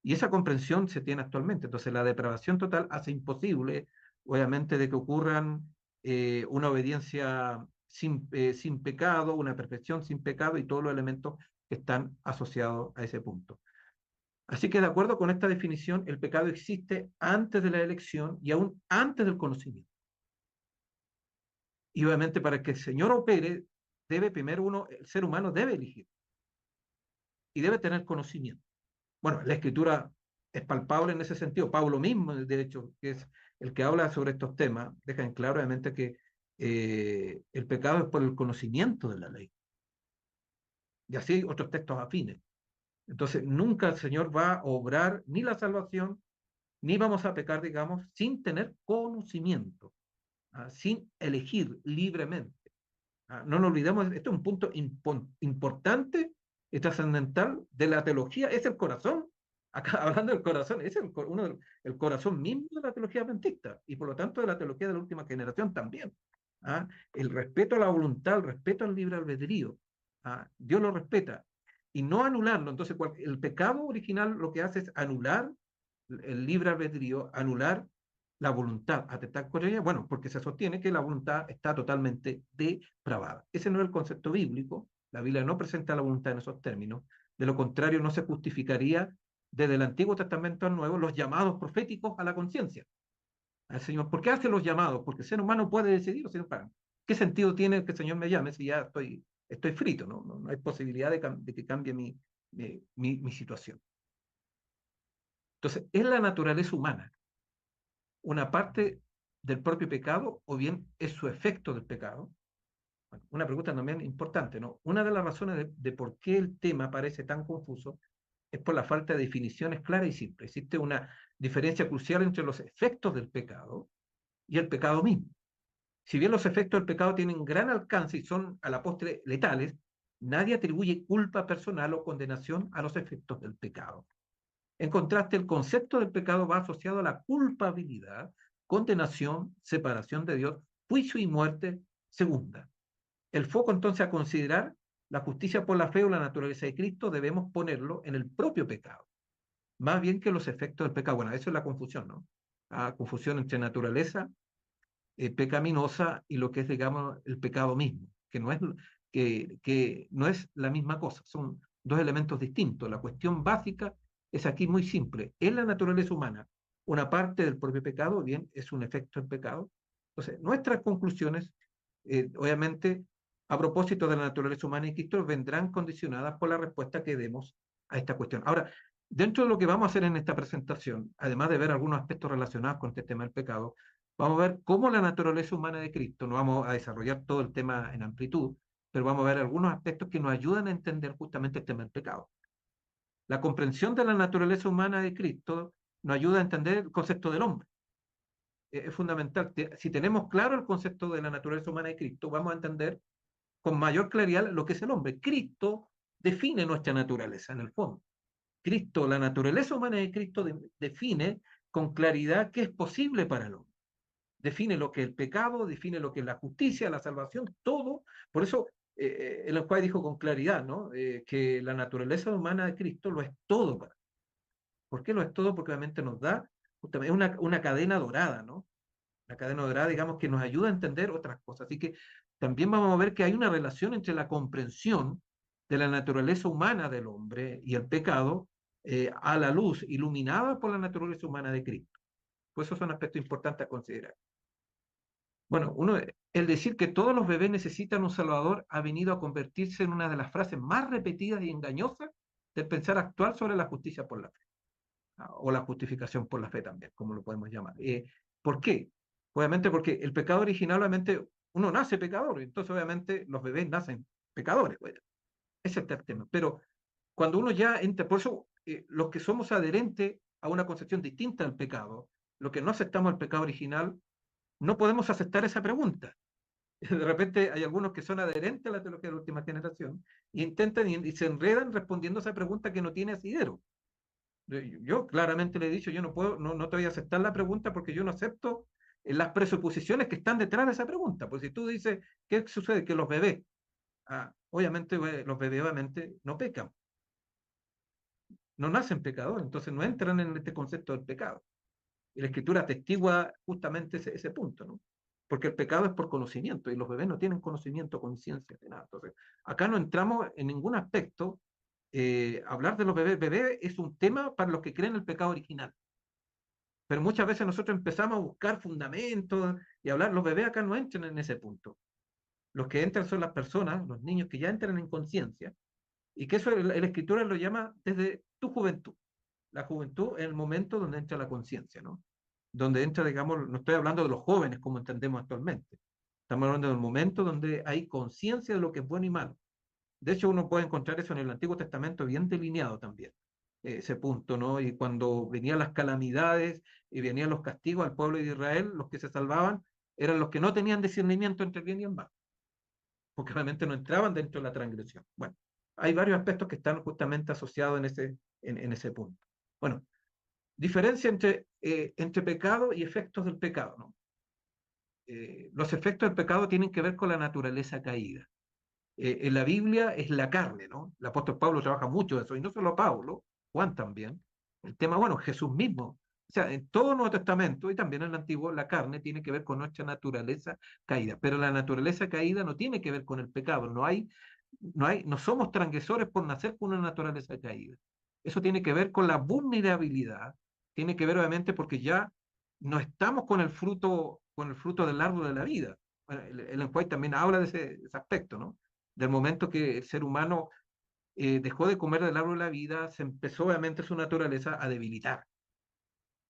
Y esa comprensión se tiene actualmente. Entonces, la depravación total hace imposible, obviamente, de que ocurran una obediencia sin pecado, una perfección sin pecado y todos los elementos que están asociados a ese punto. Así que, de acuerdo con esta definición, el pecado existe antes de la elección y aún antes del conocimiento. Y obviamente, para que el Señor opere, debe primero el ser humano debe elegir y debe tener conocimiento. Bueno, la Escritura es palpable en ese sentido. Pablo mismo, de hecho, que es el que habla sobre estos temas, deja en claro, obviamente, que el pecado es por el conocimiento de la ley. Y así otros textos afines. Entonces, nunca el Señor va a obrar ni la salvación, ni vamos a pecar, digamos, sin tener conocimiento, sin elegir libremente. No nos olvidemos, esto es un punto importante y trascendental de la teología, es el corazón. Acá hablando del corazón, es el corazón mismo de la teología adventista y por lo tanto de la teología de la última generación también. El respeto a la voluntad, el respeto al libre albedrío. Dios lo respeta y no anularlo. Entonces, el pecado original lo que hace es anular el libre albedrío, anular la voluntad, atentar con ella, bueno, porque se sostiene que la voluntad está totalmente depravada. Ese no es el concepto bíblico, la Biblia no presenta la voluntad en esos términos, de lo contrario no se justificaría desde el Antiguo Testamento al Nuevo los llamados proféticos a la conciencia. Al Señor, ¿por qué hace los llamados? Porque el ser humano puede decidir, o sea, ¿qué sentido tiene que el Señor me llame si ya estoy frito, ¿no? No hay posibilidad de que cambie mi situación. Entonces, es la naturaleza humana una parte del propio pecado o bien es su efecto del pecado. Bueno, una pregunta también importante, ¿no? Una de las razones de por qué el tema parece tan confuso es por la falta de definiciones claras y simples. Existe una diferencia crucial entre los efectos del pecado y el pecado mismo. Si bien los efectos del pecado tienen gran alcance y son a la postre letales, nadie atribuye culpa personal o condenación a los efectos del pecado. En contraste, el concepto del pecado va asociado a la culpabilidad, condenación, separación de Dios, juicio y muerte segunda. El foco entonces a considerar la justicia por la fe o la naturaleza de Cristo debemos ponerlo en el propio pecado, más bien que los efectos del pecado. Bueno, eso es la confusión, ¿no? Confusión entre naturaleza pecaminosa y lo que es, digamos, el pecado mismo, que no es la misma cosa, son dos elementos distintos. La cuestión básica es aquí muy simple, es la naturaleza humana una parte del propio pecado, o bien es un efecto del pecado. Entonces, nuestras conclusiones, obviamente, a propósito de la naturaleza humana y Cristo, vendrán condicionadas por la respuesta que demos a esta cuestión. Ahora, dentro de lo que vamos a hacer en esta presentación, además de ver algunos aspectos relacionados con este tema del pecado, vamos a ver cómo la naturaleza humana de Cristo, no vamos a desarrollar todo el tema en amplitud, pero vamos a ver algunos aspectos que nos ayudan a entender justamente el tema del pecado. La comprensión de la naturaleza humana de Cristo nos ayuda a entender el concepto del hombre. Es fundamental. Si tenemos claro el concepto de la naturaleza humana de Cristo, vamos a entender con mayor claridad lo que es el hombre. Cristo define nuestra naturaleza en el fondo. Cristo, la naturaleza humana de Cristo define con claridad qué es posible para el hombre. Define lo que es el pecado, define lo que es la justicia, la salvación, todo. Por eso el Juan dijo con claridad, ¿no? Que la naturaleza humana de Cristo lo es todo para. ¿Por qué lo es todo? Porque obviamente nos da justamente una cadena dorada, ¿no? La cadena dorada, digamos, que nos ayuda a entender otras cosas. Así que también vamos a ver que hay una relación entre la comprensión de la naturaleza humana del hombre y el pecado a la luz iluminada por la naturaleza humana de Cristo. Pues esos son aspectos importantes a considerar. Bueno, el decir que todos los bebés necesitan un salvador ha venido a convertirse en una de las frases más repetidas y engañosas del pensar actual sobre la justicia por la fe, o la justificación por la fe también, como lo podemos llamar. ¿Por qué? Obviamente porque el pecado original, obviamente, uno nace pecador, entonces obviamente los bebés nacen pecadores. Bueno, ese es el tema. Pero cuando uno ya entra, por eso los que somos adherentes a una concepción distinta del pecado, los que no aceptamos el pecado original, no podemos aceptar esa pregunta. De repente hay algunos que son adherentes a la teología de la última generación y intentan y se enredan respondiendo a esa pregunta que no tiene asidero. Yo claramente le he dicho, yo no puedo, no te voy a aceptar la pregunta porque yo no acepto las presuposiciones que están detrás de esa pregunta. Pues si tú dices, ¿qué sucede? Que los bebés, obviamente los bebés obviamente no pecan, no nacen pecadores, entonces no entran en este concepto del pecado. Y la escritura atestigua justamente ese punto, ¿no? Porque el pecado es por conocimiento y los bebés no tienen conocimiento, conciencia de nada. Entonces, acá no entramos en ningún aspecto. Hablar de los bebés, bebé es un tema para los que creen el pecado original. Pero muchas veces nosotros empezamos a buscar fundamentos y hablar, los bebés acá no entran en ese punto. Los que entran son las personas, los niños que ya entran en conciencia, y que eso la escritura lo llama desde tu juventud. La juventud es el momento donde entra la conciencia, ¿no? Donde entra, digamos, no estoy hablando de los jóvenes como entendemos actualmente. Estamos hablando del momento donde hay conciencia de lo que es bueno y malo. De hecho, uno puede encontrar eso en el Antiguo Testamento bien delineado también, ese punto, ¿no? Y cuando venían las calamidades y venían los castigos al pueblo de Israel, los que se salvaban eran los que no tenían discernimiento entre el bien y el mal, porque realmente no entraban dentro de la transgresión. Bueno, hay varios aspectos que están justamente asociados en ese punto. Bueno, diferencia entre pecado y efectos del pecado, ¿no? Los efectos del pecado tienen que ver con la naturaleza caída. En la Biblia es la carne, ¿no? El apóstol Pablo trabaja mucho de eso, y no solo Pablo, Juan también. El tema, bueno, Jesús mismo. O sea, en todo el Nuevo Testamento y también en el Antiguo, la carne tiene que ver con nuestra naturaleza caída, pero la naturaleza caída no tiene que ver con el pecado, no somos transgresores por nacer con una naturaleza caída. Eso tiene que ver con la vulnerabilidad, tiene que ver obviamente porque ya no estamos con el fruto del árbol de la vida. Bueno, el Encuay también habla de ese aspecto, ¿no? Del momento que el ser humano dejó de comer del árbol de la vida, se empezó obviamente su naturaleza a debilitar.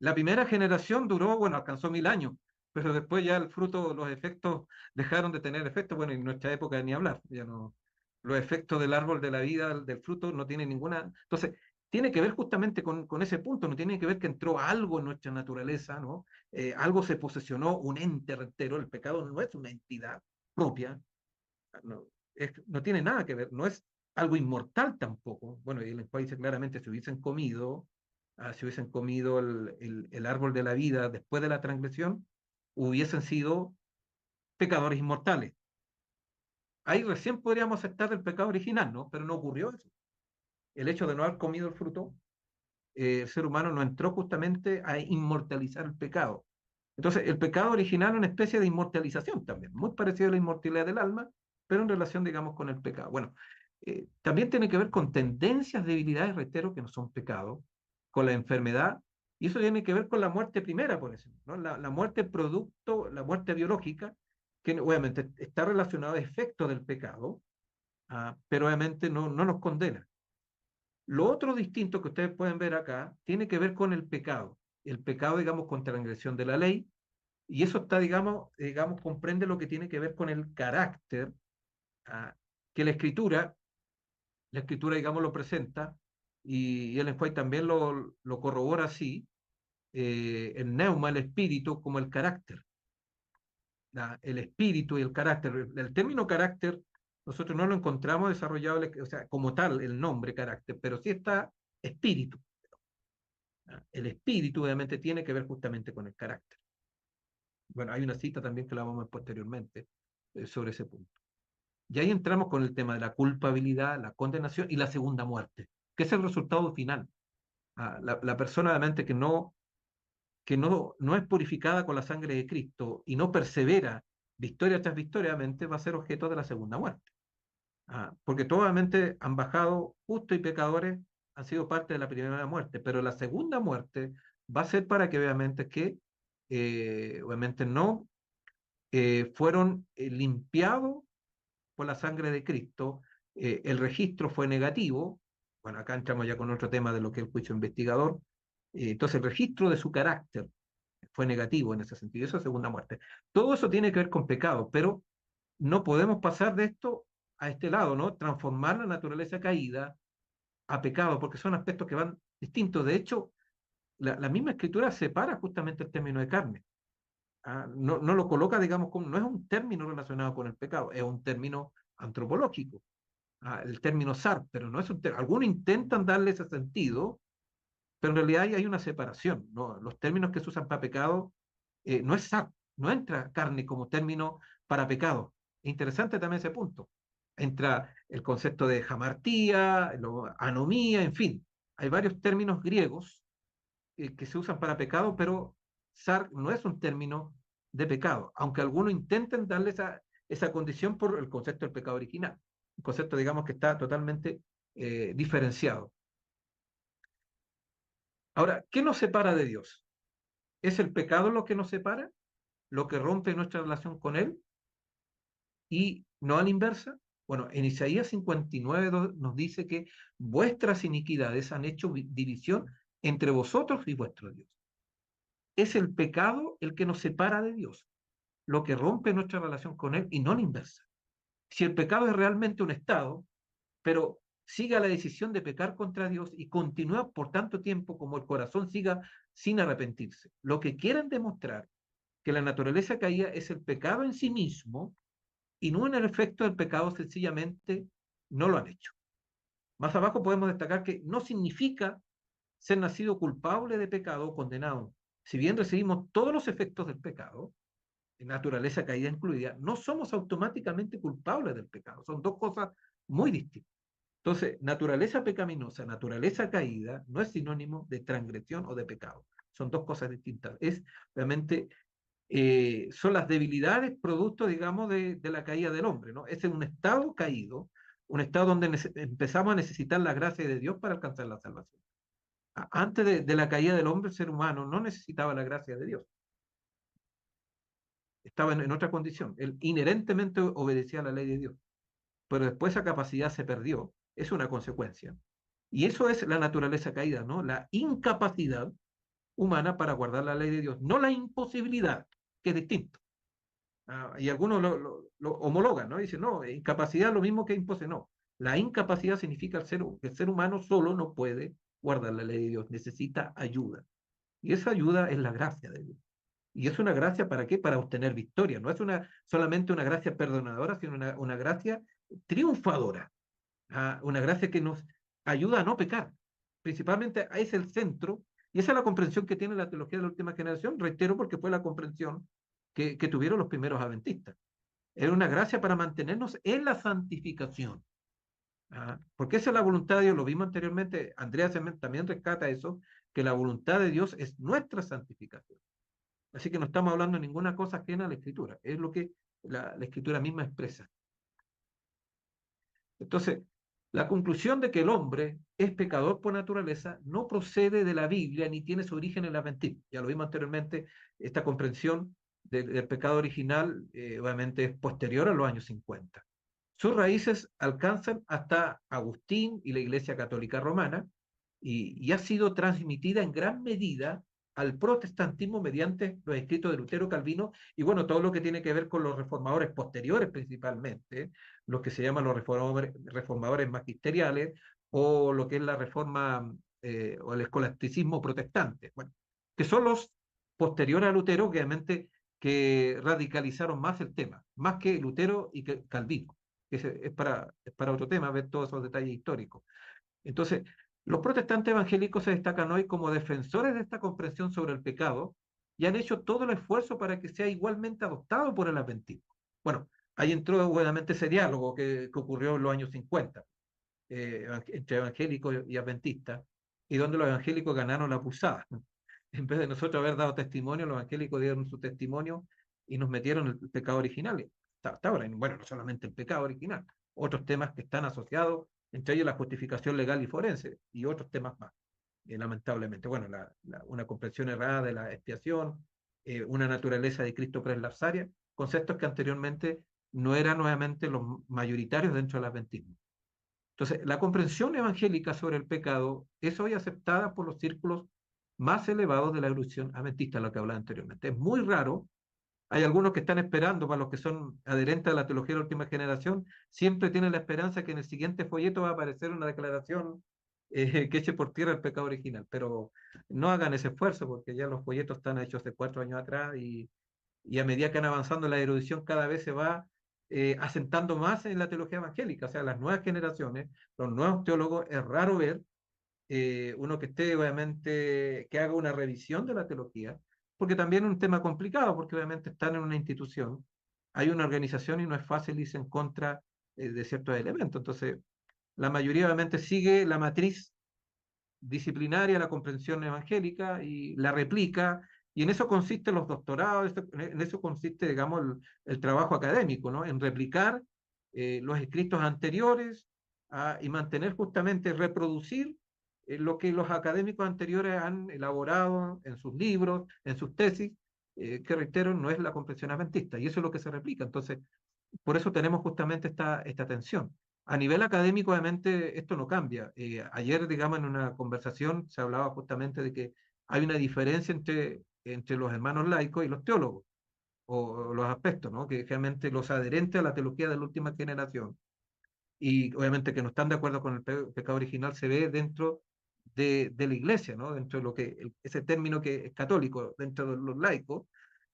La primera generación duró, bueno, alcanzó 1000 años, pero después ya el fruto, los efectos dejaron de tener efecto, bueno, en nuestra época ni hablar, ya no, los efectos del árbol de la vida, del fruto, no tienen ninguna. Entonces, tiene que ver justamente con ese punto, no tiene que ver que entró algo en nuestra naturaleza, ¿no? Algo se posesionó, un ente entero, el pecado no es una entidad propia, no, no tiene nada que ver, no es algo inmortal tampoco. Bueno, y el país dice claramente, si hubiesen comido el árbol de la vida después de la transgresión, hubiesen sido pecadores inmortales. Ahí recién podríamos aceptar el pecado original, ¿no? Pero no ocurrió eso. El hecho de no haber comido el fruto, el ser humano no entró justamente a inmortalizar el pecado. Entonces, el pecado original es una especie de inmortalización también, muy parecido a la inmortalidad del alma, pero en relación, digamos, con el pecado. Bueno, también tiene que ver con tendencias, debilidades, reitero, que no son pecado, con la enfermedad Y eso tiene que ver con la muerte primera, por eso, ¿no? La muerte producto, la muerte biológica, que obviamente está relacionada a efectos del pecado, pero obviamente no nos condena. Lo otro distinto que ustedes pueden ver acá tiene que ver con el pecado. El pecado, digamos, con transgresión de la ley, y eso está, digamos, comprende lo que tiene que ver con el carácter, que la escritura, digamos, lo presenta, y Ellen White también lo corrobora así, el neuma, el espíritu, como el carácter. El espíritu y el carácter. El término carácter, nosotros no lo encontramos desarrollado, o sea, como tal, el nombre carácter, pero sí está espíritu. El espíritu obviamente tiene que ver justamente con el carácter. Bueno, hay una cita también que la vamos a ver posteriormente sobre ese punto. Y ahí entramos con el tema de la culpabilidad, la condenación y la segunda muerte, que es el resultado final. La persona obviamente que no es purificada con la sangre de Cristo y no persevera victoria tras victoria, obviamente va a ser objeto de la segunda muerte. Porque todos obviamente han bajado, justos y pecadores han sido parte de la primera muerte, pero la segunda muerte va a ser para que obviamente no fueron limpiados por la sangre de Cristo, el registro fue negativo. Bueno, acá entramos ya con otro tema de lo que es el juicio investigador. Entonces, el registro de su carácter fue negativo en ese sentido. Eso es segunda muerte. Todo eso tiene que ver con pecado, pero no podemos pasar de esto a este lado, ¿no? Transformar la naturaleza caída a pecado, porque son aspectos que van distintos. De hecho, la misma escritura separa justamente el término de carne. No lo coloca, digamos, como, no es un término relacionado con el pecado, es un término antropológico, el término zar, pero no es un término. Algunos intentan darle ese sentido, pero en realidad hay una separación, ¿no? Los términos que se usan para pecado no es zar, no entra carne como término para pecado. Interesante también ese punto. Entra el concepto de jamartía, anomía, en fin. Hay varios términos griegos que se usan para pecado, pero zar no es un término de pecado, aunque algunos intenten darle esa condición por el concepto del pecado original. Un concepto, digamos, que está totalmente diferenciado. Ahora, ¿qué nos separa de Dios? ¿Es el pecado lo que nos separa? ¿Lo que rompe nuestra relación con Él? Y no a la inversa. Bueno, en Isaías 59 nos dice que vuestras iniquidades han hecho división entre vosotros y vuestro Dios. Es el pecado el que nos separa de Dios, lo que rompe nuestra relación con Él y no la inversa. Si el pecado es realmente un estado, pero siga la decisión de pecar contra Dios y continúa por tanto tiempo como el corazón siga sin arrepentirse. Lo que quieren demostrar que la naturaleza caída es el pecado en sí mismo y no en el efecto del pecado, sencillamente no lo han hecho. Más abajo podemos destacar que no significa ser nacido culpable de pecado o condenado. Si bien recibimos todos los efectos del pecado, naturaleza caída incluida, no somos automáticamente culpables del pecado. Son dos cosas muy distintas. Entonces, naturaleza pecaminosa, naturaleza caída, no es sinónimo de transgresión o de pecado. Son dos cosas distintas. Es realmente, son las debilidades producto, digamos, de la caída del hombre, ¿no? Es un estado caído, un estado donde empezamos a necesitar la gracia de Dios para alcanzar la salvación. Antes de la caída del hombre, el ser humano no necesitaba la gracia de Dios. Estaba en otra condición. Él inherentemente obedecía a la ley de Dios. Pero después esa capacidad se perdió. Es una consecuencia. Y eso es la naturaleza caída, ¿no? La incapacidad humana para guardar la ley de Dios, no la imposibilidad, que es distinto. Y algunos lo homologan, ¿no? Dicen, no, incapacidad es lo mismo que imposible. No, la incapacidad significa que el ser humano solo no puede guardar la ley de Dios, necesita ayuda. Y esa ayuda es la gracia de Dios. Y es una gracia para qué? Para obtener victoria. No es solamente una gracia perdonadora, sino una gracia triunfadora. Una gracia que nos ayuda a no pecar. Principalmente es el centro, y esa es la comprensión que tiene la teología de la última generación, reitero, porque fue la comprensión que tuvieron los primeros adventistas. Era una gracia para mantenernos en la santificación. Porque esa es la voluntad de Dios, lo vimos anteriormente, Andrea también rescata eso, que la voluntad de Dios es nuestra santificación. Así que no estamos hablando de ninguna cosa ajena a la Escritura, es lo que la Escritura misma expresa. Entonces, La conclusión de que el hombre es pecador por naturaleza no procede de la Biblia ni tiene su origen en el adventismo. Ya lo vimos anteriormente, esta comprensión del pecado original obviamente es posterior a los años 50. Sus raíces alcanzan hasta Agustín y la Iglesia Católica Romana y ha sido transmitida en gran medida al protestantismo mediante los escritos de Lutero, Calvino y bueno, todo lo que tiene que ver con los reformadores posteriores principalmente, los que se llaman los reformadores magisteriales o lo que es la reforma o el escolasticismo protestante, bueno, que son los posteriores a Lutero, obviamente que radicalizaron más el tema, más que Lutero y que Calvino, que es para otro tema, ver todos esos detalles históricos. Entonces, los protestantes evangélicos se destacan hoy como defensores de esta comprensión sobre el pecado y han hecho todo el esfuerzo para que sea igualmente adoptado por el adventismo. Bueno, ahí entró obviamente ese diálogo que ocurrió en los años 50 entre evangélicos y adventistas, y donde los evangélicos ganaron la pulsada. En vez de nosotros haber dado testimonio, los evangélicos dieron su testimonio y nos metieron el pecado original. Hasta ahora, bueno, no solamente el pecado original, otros temas que están asociados, entre ellos la justificación legal y forense, y otros temas más, lamentablemente. Bueno, una comprensión errada de la expiación, una naturaleza de Cristo preslapsaria, conceptos que anteriormente no eran nuevamente los mayoritarios dentro del adventismo. Entonces, la comprensión evangélica sobre el pecado es hoy aceptada por los círculos más elevados de la evolución adventista, lo que hablaba anteriormente. Es muy raro, hay algunos que están esperando, para los que son adherentes a la teología de la última generación, siempre tienen la esperanza que en el siguiente folleto va a aparecer una declaración que eche por tierra el pecado original, pero no hagan ese esfuerzo porque ya los folletos están hechos de 4 años atrás y a medida que van avanzando la erudición cada vez se va asentando más en la teología evangélica, o sea, las nuevas generaciones, los nuevos teólogos, es raro ver uno que esté obviamente, que haga una revisión de la teología, porque también es un tema complicado, porque obviamente están en una institución, hay una organización y no es fácil irse en contra de ciertos elementos. Entonces, la mayoría obviamente sigue la matriz disciplinaria, la comprensión evangélica y la replica, y en eso consiste los doctorados, en eso consiste, digamos, el trabajo académico, ¿no? En replicar los escritos anteriores y mantener justamente, reproducir lo que los académicos anteriores han elaborado en sus libros, en sus tesis, que reitero, no es la comprensión adventista, y eso es lo que se replica. Entonces, por eso tenemos justamente esta tensión. A nivel académico, obviamente, esto no cambia. Ayer, digamos, en una conversación se hablaba justamente de que hay una diferencia entre los hermanos laicos y los teólogos, o los aspectos, ¿no? Que realmente los adherentes a la teología de la última generación, y obviamente que no están de acuerdo con el pecado original, se ve dentro de la iglesia, ¿no? Dentro de lo que, ese término que es católico, dentro de los laicos,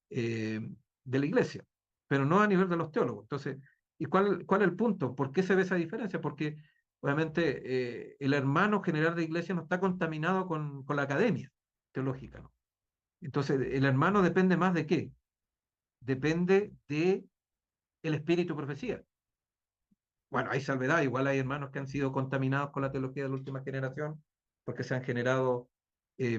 eh, de la iglesia, pero no a nivel de los teólogos. Entonces, ¿y cuál es el punto? ¿Por qué se ve esa diferencia? Porque obviamente el hermano general de iglesia no está contaminado con la academia teológica, ¿no? Entonces, el hermano depende más de qué? Depende de el espíritu profecía. Bueno, hay salvedad, igual hay hermanos que han sido contaminados con la teología de la última generación, porque se han generado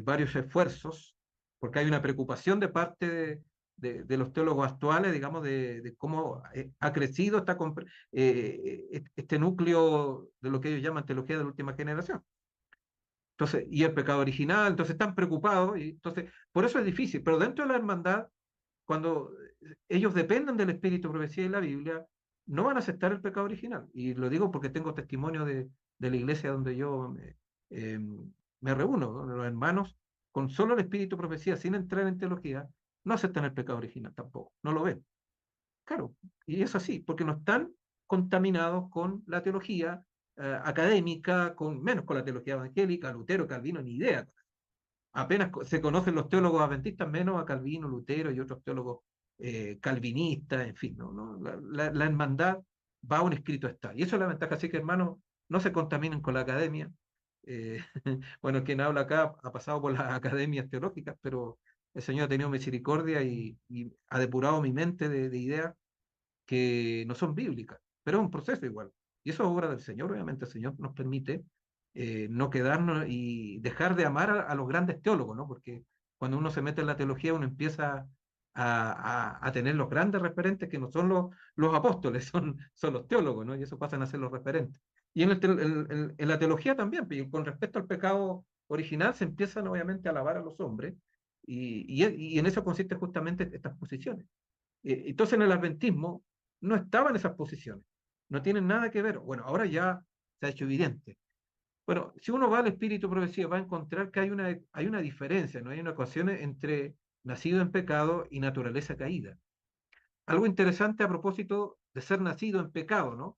varios esfuerzos, porque hay una preocupación de parte de los teólogos actuales, digamos, de cómo ha crecido este núcleo de lo que ellos llaman teología de la última generación. Entonces, y el pecado original, entonces están preocupados, y entonces, por eso es difícil, pero dentro de la hermandad, cuando ellos dependen del espíritu de profecía y la Biblia, no van a aceptar el pecado original. Y lo digo porque tengo testimonio de la iglesia donde yo eh, me reúno, ¿no? Los hermanos, con solo el espíritu de profecía, sin entrar en teología, no aceptan el pecado original tampoco, no lo ven. Claro, y es así, porque no están contaminados con la teología académica, menos con la teología evangélica, Lutero, Calvino, ni idea. Apenas se conocen los teólogos adventistas, menos a Calvino, Lutero y otros teólogos calvinistas, en fin, ¿no? La hermandad va a un escrito está. Y eso es la ventaja, así que hermanos, no se contaminen con la academia. Eh, bueno, quien habla acá ha pasado por las academias teológicas, pero el Señor ha tenido misericordia y ha depurado mi mente de ideas que no son bíblicas, pero es un proceso igual. Y eso es obra del Señor, obviamente el Señor nos permite no quedarnos y dejar de amar a los grandes teólogos, ¿no? Porque cuando uno se mete en la teología, uno empieza a tener los grandes referentes que no son los apóstoles, son los teólogos, ¿no? Y eso pasan a ser los referentes. Y en la teología también, pues, y con respecto al pecado original, se empiezan obviamente a alabar a los hombres, y en eso consiste justamente estas posiciones. Entonces en el adventismo no estaban esas posiciones, no tienen nada que ver. Bueno, ahora ya se ha hecho evidente. Bueno, si uno va al espíritu profecía, va a encontrar que hay una diferencia, ¿no? Hay una ecuación entre nacido en pecado y naturaleza caída. Algo interesante a propósito de ser nacido en pecado, ¿no?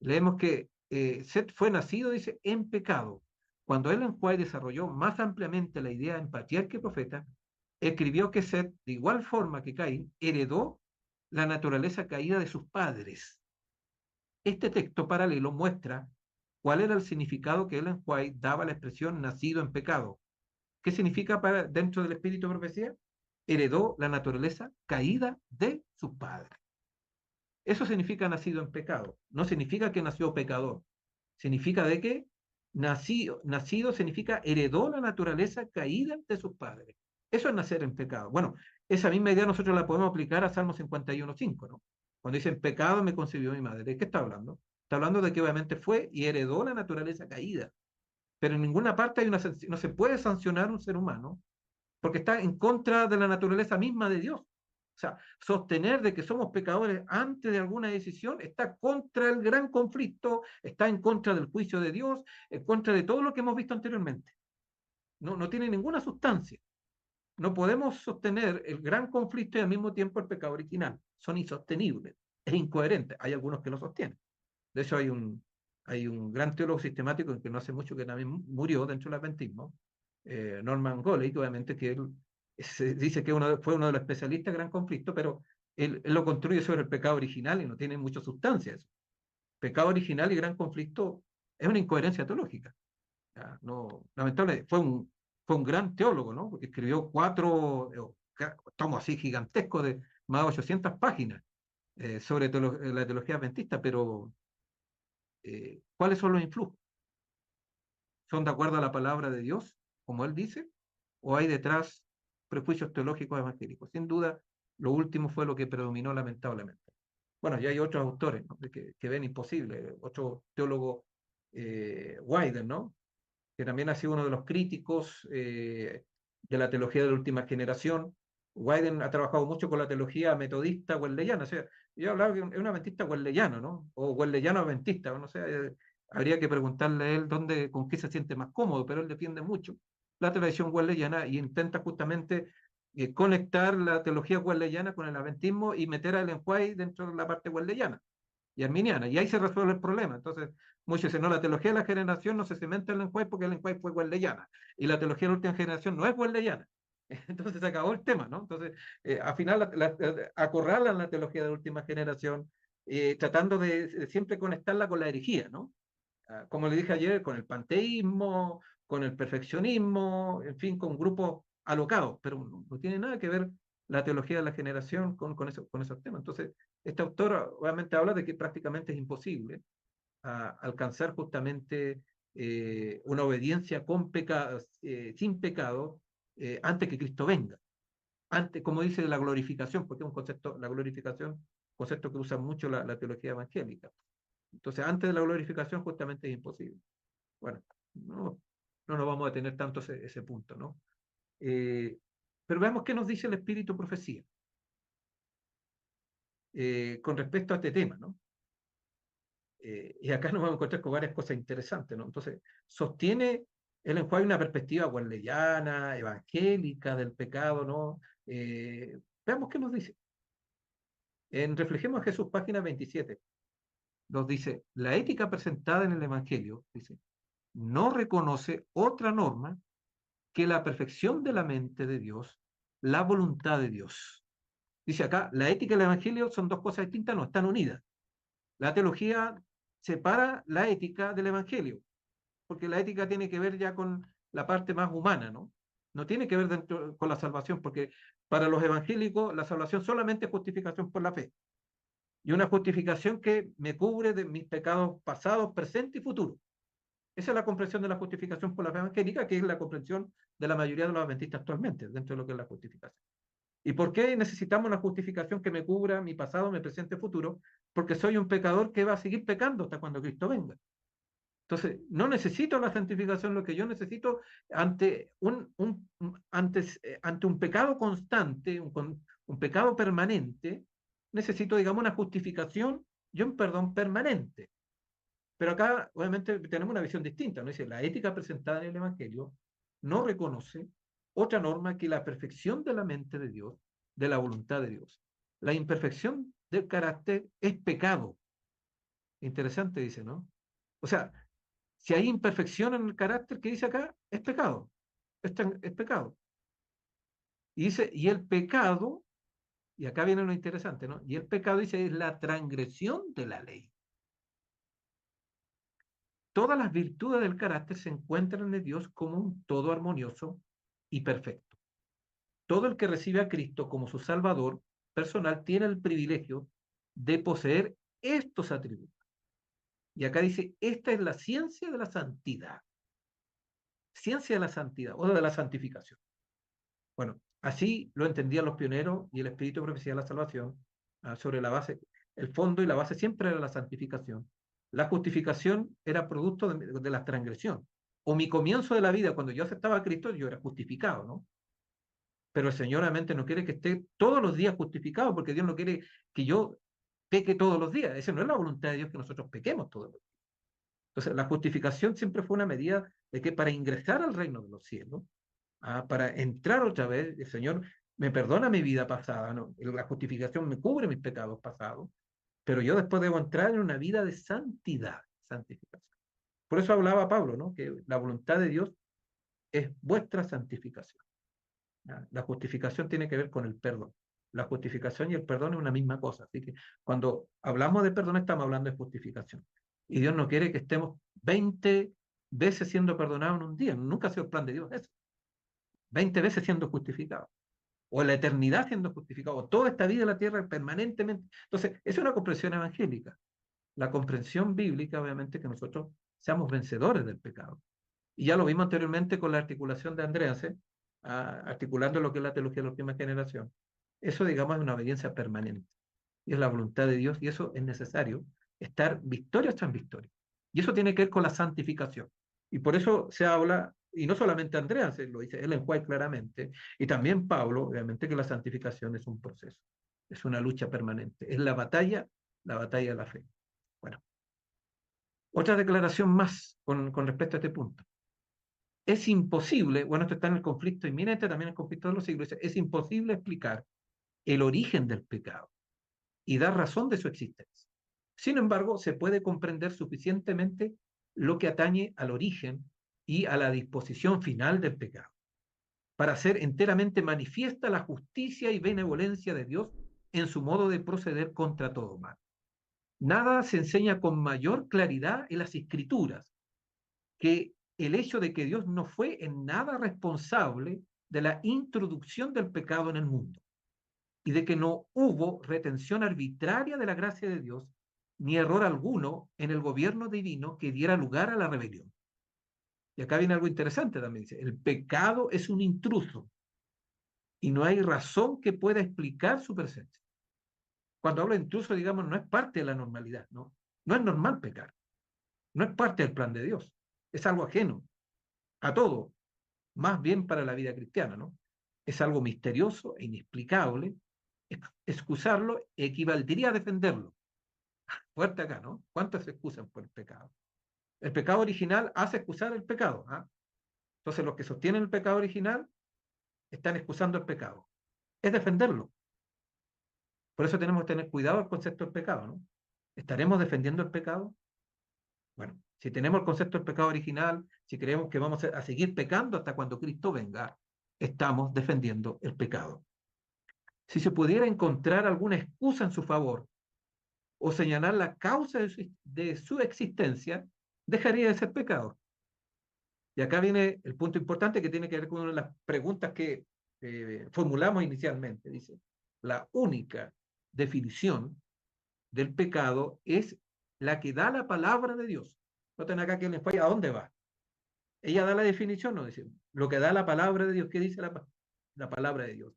Leemos que Seth fue nacido, dice, en pecado. Cuando Ellen White desarrolló más ampliamente la idea en patriarca y profeta, escribió que Seth, de igual forma que Caín, heredó la naturaleza caída de sus padres. Este texto paralelo muestra cuál era el significado que Ellen White daba a la expresión nacido en pecado. ¿Qué significa dentro del espíritu de profecía? Heredó la naturaleza caída de sus padres. Eso significa nacido en pecado. No significa que nació pecador. Significa de que nacido significa heredó la naturaleza caída de sus padres. Eso es nacer en pecado. Bueno, esa misma idea nosotros la podemos aplicar a Salmo 51:5, ¿no? Cuando dice, en pecado me concibió mi madre. ¿De qué está hablando? Está hablando de que obviamente fue y heredó la naturaleza caída. Pero en ninguna parte no se puede sancionar un ser humano porque está en contra de la naturaleza misma de Dios. O sea, sostener de que somos pecadores antes de alguna decisión está contra el gran conflicto, está en contra del juicio de Dios, en contra de todo lo que hemos visto anteriormente. No tiene ninguna sustancia. No podemos sostener el gran conflicto y al mismo tiempo el pecado original. Son insostenibles, es incoherente. Hay algunos que lo sostienen. De hecho, hay un gran teólogo sistemático que no hace mucho que también murió dentro del adventismo, Norman Goley, que obviamente que él se dice que fue uno de los especialistas en gran conflicto, pero él lo construye sobre el pecado original y no tiene mucha sustancia eso. Pecado original y gran conflicto es una incoherencia teológica. Ya, no, lamentablemente fue un gran teólogo, ¿no? Porque escribió 4 tomos así gigantescos de más de 800 páginas sobre la teología adventista, pero ¿cuáles son los influjos? ¿Son de acuerdo a la palabra de Dios, como él dice? ¿O hay detrás prejuicios teológicos evangélicos? Sin duda, lo último fue lo que predominó lamentablemente. Bueno, ya hay otros autores, ¿no? que ven imposible. Otro teólogo, Wyden, ¿no? Que también ha sido uno de los críticos de la teología de la última generación. Wyden ha trabajado mucho con la teología metodista wesleyana, o sea, yo hablaba que es un adventista wesleyano, ¿no? O wesleyano adventista, no sé, habría que preguntarle a él con qué se siente más cómodo, pero él defiende mucho la tradición wesleyana y intenta justamente conectar la teología wesleyana con el adventismo y meter a Ellen White dentro de la parte wesleyana y arminiana, y ahí se resuelve el problema. Entonces, muchos dicen, no, la teología de la generación no se cementa en el lenguaje porque el lenguaje fue wesleyana, y la teología de la última generación no es wesleyana. Entonces se acabó el tema, ¿no? Entonces, al final acorralan la teología de la última generación, tratando de siempre conectarla con la herejía, ¿no? Como le dije ayer, con el panteísmo, con el perfeccionismo, en fin, con grupos alocados, pero no tiene nada que ver la teología de la generación con esos temas. Entonces, este autor obviamente habla de que prácticamente es imposible alcanzar justamente una obediencia sin pecado antes que Cristo venga. Antes, como dice la glorificación, porque es un concepto, la glorificación, concepto que usa mucho la teología evangélica. Entonces, antes de la glorificación justamente es imposible. Bueno, no nos vamos a tener tanto ese punto, ¿no? Pero veamos qué nos dice el Espíritu Profecía con respecto a este tema, ¿no? Y acá nos vamos a encontrar con varias cosas interesantes, ¿no? Entonces, sostiene el enjuague una perspectiva wesleyana, evangélica del pecado, ¿no? Veamos qué nos dice. En Reflejemos a Jesús, página 27, nos dice, la ética presentada en el Evangelio, dice, no reconoce otra norma que la perfección de la mente de Dios, la voluntad de Dios. Dice acá, la ética y el Evangelio son dos cosas distintas, no, están unidas. La teología separa la ética del Evangelio, porque la ética tiene que ver ya con la parte más humana, ¿no? No tiene que ver con la salvación, porque para los evangélicos la salvación solamente es justificación por la fe. Y una justificación que me cubre de mis pecados pasados, presentes y futuros. Esa es la comprensión de la justificación por la fe evangélica, que es la comprensión de la mayoría de los adventistas actualmente, dentro de lo que es la justificación. ¿Y por qué necesitamos una justificación que me cubra mi pasado, mi presente, futuro? Porque soy un pecador que va a seguir pecando hasta cuando Cristo venga. Entonces, no necesito la santificación, lo que yo necesito ante un pecado constante, un pecado permanente, necesito, digamos, una justificación y un perdón permanente. Pero acá, obviamente, tenemos una visión distinta, ¿no? Dice, la ética presentada en el Evangelio no reconoce otra norma que la perfección de la mente de Dios, de la voluntad de Dios. La imperfección del carácter es pecado. Interesante, dice, ¿no? O sea, si hay imperfección en el carácter que dice acá, es pecado. Es pecado. Y dice, y el pecado, y acá viene lo interesante, ¿no? Y el pecado, dice, es la transgresión de la ley. Todas las virtudes del carácter se encuentran en Dios como un todo armonioso y perfecto. Todo el que recibe a Cristo como su Salvador personal tiene el privilegio de poseer estos atributos. Y acá dice, esta es la ciencia de la santidad. Ciencia de la santidad o de la santificación. Bueno, así lo entendían los pioneros y el Espíritu de Profecía de la Salvación, sobre la base, el fondo y la base siempre era la santificación. La justificación era producto de la transgresión. O mi comienzo de la vida, cuando yo aceptaba a Cristo, yo era justificado, ¿no? Pero el Señor obviamente no quiere que esté todos los días justificado, porque Dios no quiere que yo peque todos los días. Esa no es la voluntad de Dios, que nosotros pequemos todos los días. Entonces, la justificación siempre fue una medida de que para ingresar al reino de los cielos, para entrar otra vez, el Señor me perdona mi vida pasada, ¿no? La justificación me cubre mis pecados pasados, pero yo después debo entrar en una vida de santidad, santificación. Por eso hablaba Pablo, ¿no? Que la voluntad de Dios es vuestra santificación. ¿Ya? La justificación tiene que ver con el perdón. La justificación y el perdón es una misma cosa. Así que cuando hablamos de perdón, estamos hablando de justificación. Y Dios no quiere que estemos 20 veces siendo perdonados en un día. Nunca ha sido el plan de Dios eso. 20 veces siendo justificados. O en la eternidad siendo justificado, o toda esta vida en la tierra permanentemente. Entonces, es una comprensión evangélica. La comprensión bíblica, obviamente, que nosotros seamos vencedores del pecado. Y ya lo vimos anteriormente con la articulación de Andreas, articulando lo que es la teología de la última generación. Eso, digamos, es una obediencia permanente. Y es la voluntad de Dios, y eso es necesario, estar victoria tras victoria. Y eso tiene que ver con la santificación. Y por eso se habla, y no solamente Andreas lo dice, Ellen White claramente, y también Pablo, obviamente, que la santificación es un proceso, es una lucha permanente, es la batalla de la fe. Bueno, otra declaración más con respecto a este punto. Es imposible, bueno, esto está en el conflicto inminente, también en el conflicto de los siglos, es imposible explicar el origen del pecado y dar razón de su existencia. Sin embargo, se puede comprender suficientemente lo que atañe al origen y a la disposición final del pecado, para hacer enteramente manifiesta la justicia y benevolencia de Dios en su modo de proceder contra todo mal. Nada se enseña con mayor claridad en las Escrituras que el hecho de que Dios no fue en nada responsable de la introducción del pecado en el mundo y de que no hubo retención arbitraria de la gracia de Dios ni error alguno en el gobierno divino que diera lugar a la rebelión. Y acá viene algo interesante también, dice, el pecado es un intruso y no hay razón que pueda explicar su presencia. Cuando hablo de intruso, digamos, no es parte de la normalidad, ¿no? No es normal pecar, no es parte del plan de Dios, es algo ajeno a todo, más bien para la vida cristiana, ¿no? Es algo misterioso e inexplicable. Excusarlo equivaldría a defenderlo. Fuerte acá, ¿no? ¿Cuántos se excusan por el pecado? El pecado original hace excusar el pecado. ¿Ah? Entonces los que sostienen el pecado original están excusando el pecado. Es defenderlo. Por eso tenemos que tener cuidado al concepto del pecado, ¿no? ¿Estaremos defendiendo el pecado? Bueno, si tenemos el concepto del pecado original, si creemos que vamos a seguir pecando hasta cuando Cristo venga, estamos defendiendo el pecado. Si se pudiera encontrar alguna excusa en su favor o señalar la causa de su existencia, dejaría de ser pecado. Y acá viene el punto importante que tiene que ver con una de las preguntas que formulamos inicialmente. Dice, la única definición del pecado es la que da la palabra de Dios. Noten acá que le falla, ¿a dónde va? Ella da la definición, no dice, lo que da la palabra de Dios. ¿Qué dice la palabra de Dios?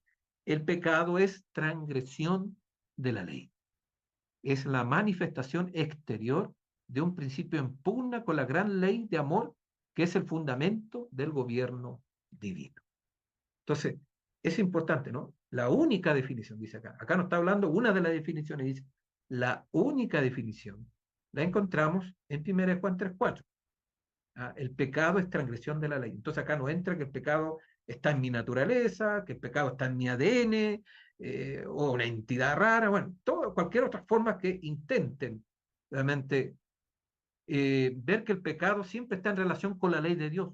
El pecado es transgresión de la ley. Es la manifestación exterior de un principio en pugna con la gran ley de amor que es el fundamento del gobierno divino. Entonces, es importante, ¿no? La única definición, dice acá. Acá no está hablando una de las definiciones, dice, la única definición la encontramos en 1 Juan 3:4. El pecado es transgresión de la ley. Entonces acá no entra que el pecado está en mi naturaleza, que el pecado está en mi ADN, o una entidad rara, bueno, cualquier otra forma que intenten realmente ver que el pecado siempre está en relación con la ley de Dios.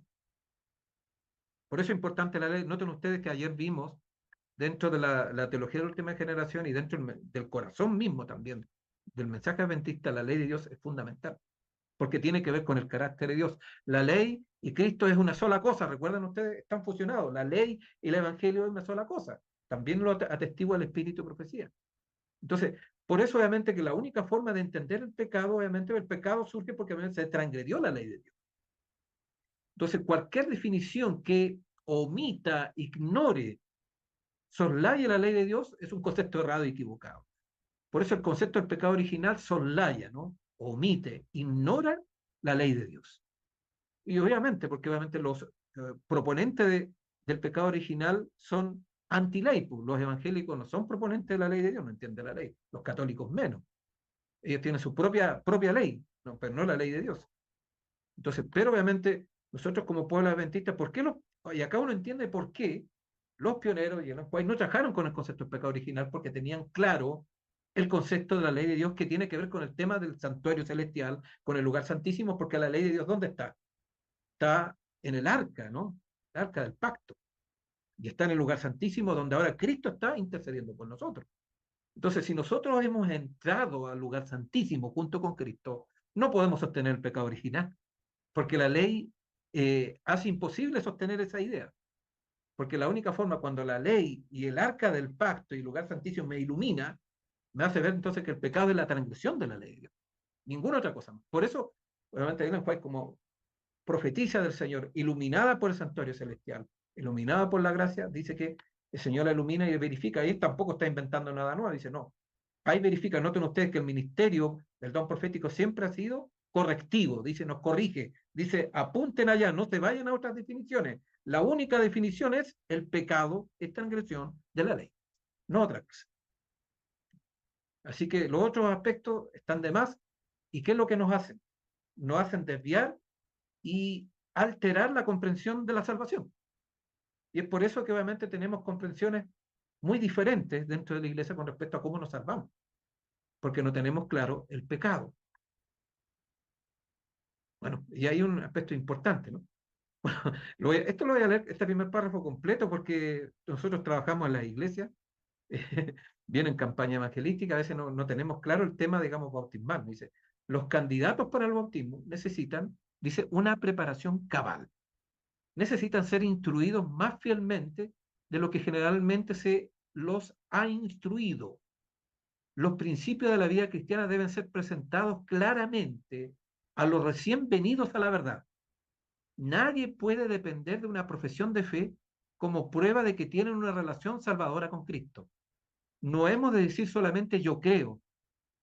Por eso es importante la ley. Noten ustedes que ayer vimos dentro de la teología de la última generación y dentro del corazón mismo también del mensaje adventista, la ley de Dios es fundamental, porque tiene que ver con el carácter de Dios. La ley y Cristo es una sola cosa, recuerden ustedes, están fusionados, la ley y el evangelio es una sola cosa, también lo atestigua el Espíritu de profecía. Entonces, por eso obviamente que la única forma de entender el pecado, obviamente el pecado surge porque se transgredió la ley de Dios. Entonces, cualquier definición que omita, ignore, soslaye la ley de Dios es un concepto errado y equivocado. Por eso el concepto del pecado original soslaya, ¿no? Omite, ignora la ley de Dios. Y obviamente, porque obviamente los proponentes del pecado original son anti-ley, pues los evangélicos no son proponentes de la ley de Dios, no entienden la ley, los católicos menos. Ellos tienen su propia ley, no, pero no la ley de Dios. Entonces, pero obviamente nosotros como pueblo adventista, ¿por qué y acá uno entiende por qué los pioneros y los cuales no trabajaron con el concepto del pecado original? Porque tenían claro el concepto de la ley de Dios que tiene que ver con el tema del santuario celestial, con el lugar santísimo, porque la ley de Dios, ¿dónde está? Está en el arca, ¿no? El arca del pacto. Y está en el lugar santísimo donde ahora Cristo está intercediendo por nosotros. Entonces, si nosotros hemos entrado al lugar santísimo junto con Cristo, no podemos sostener el pecado original, porque la ley hace imposible sostener esa idea. Porque la única forma cuando la ley y el arca del pacto y el lugar santísimo me ilumina, me hace ver entonces que el pecado es la transgresión de la ley de Dios. Ninguna otra cosa más. Por eso, obviamente, Ellen White como profetiza del Señor, iluminada por el santuario celestial, iluminada por la gracia, dice que el Señor la ilumina y verifica. Y tampoco está inventando nada nuevo, dice no. Ahí verifica, noten ustedes que el ministerio del don profético siempre ha sido correctivo, dice, nos corrige, dice, apunten allá, no se vayan a otras definiciones. La única definición es el pecado es transgresión de la ley, no otra cosa. Así que los otros aspectos están de más. ¿Y qué es lo que nos hacen? Nos hacen desviar y alterar la comprensión de la salvación. Y es por eso que obviamente tenemos comprensiones muy diferentes dentro de la iglesia con respecto a cómo nos salvamos, porque no tenemos claro el pecado. Bueno, y hay un aspecto importante, ¿no? Esto lo voy a leer, este primer párrafo completo, porque nosotros trabajamos en las iglesias, viene en campaña evangelística, a veces no tenemos claro el tema, digamos, bautismal. Dice, los candidatos para el bautismo necesitan, dice, una preparación cabal. Necesitan ser instruidos más fielmente de lo que generalmente se los ha instruido. Los principios de la vida cristiana deben ser presentados claramente a los recién venidos a la verdad. Nadie puede depender de una profesión de fe como prueba de que tienen una relación salvadora con Cristo. No hemos de decir solamente yo creo,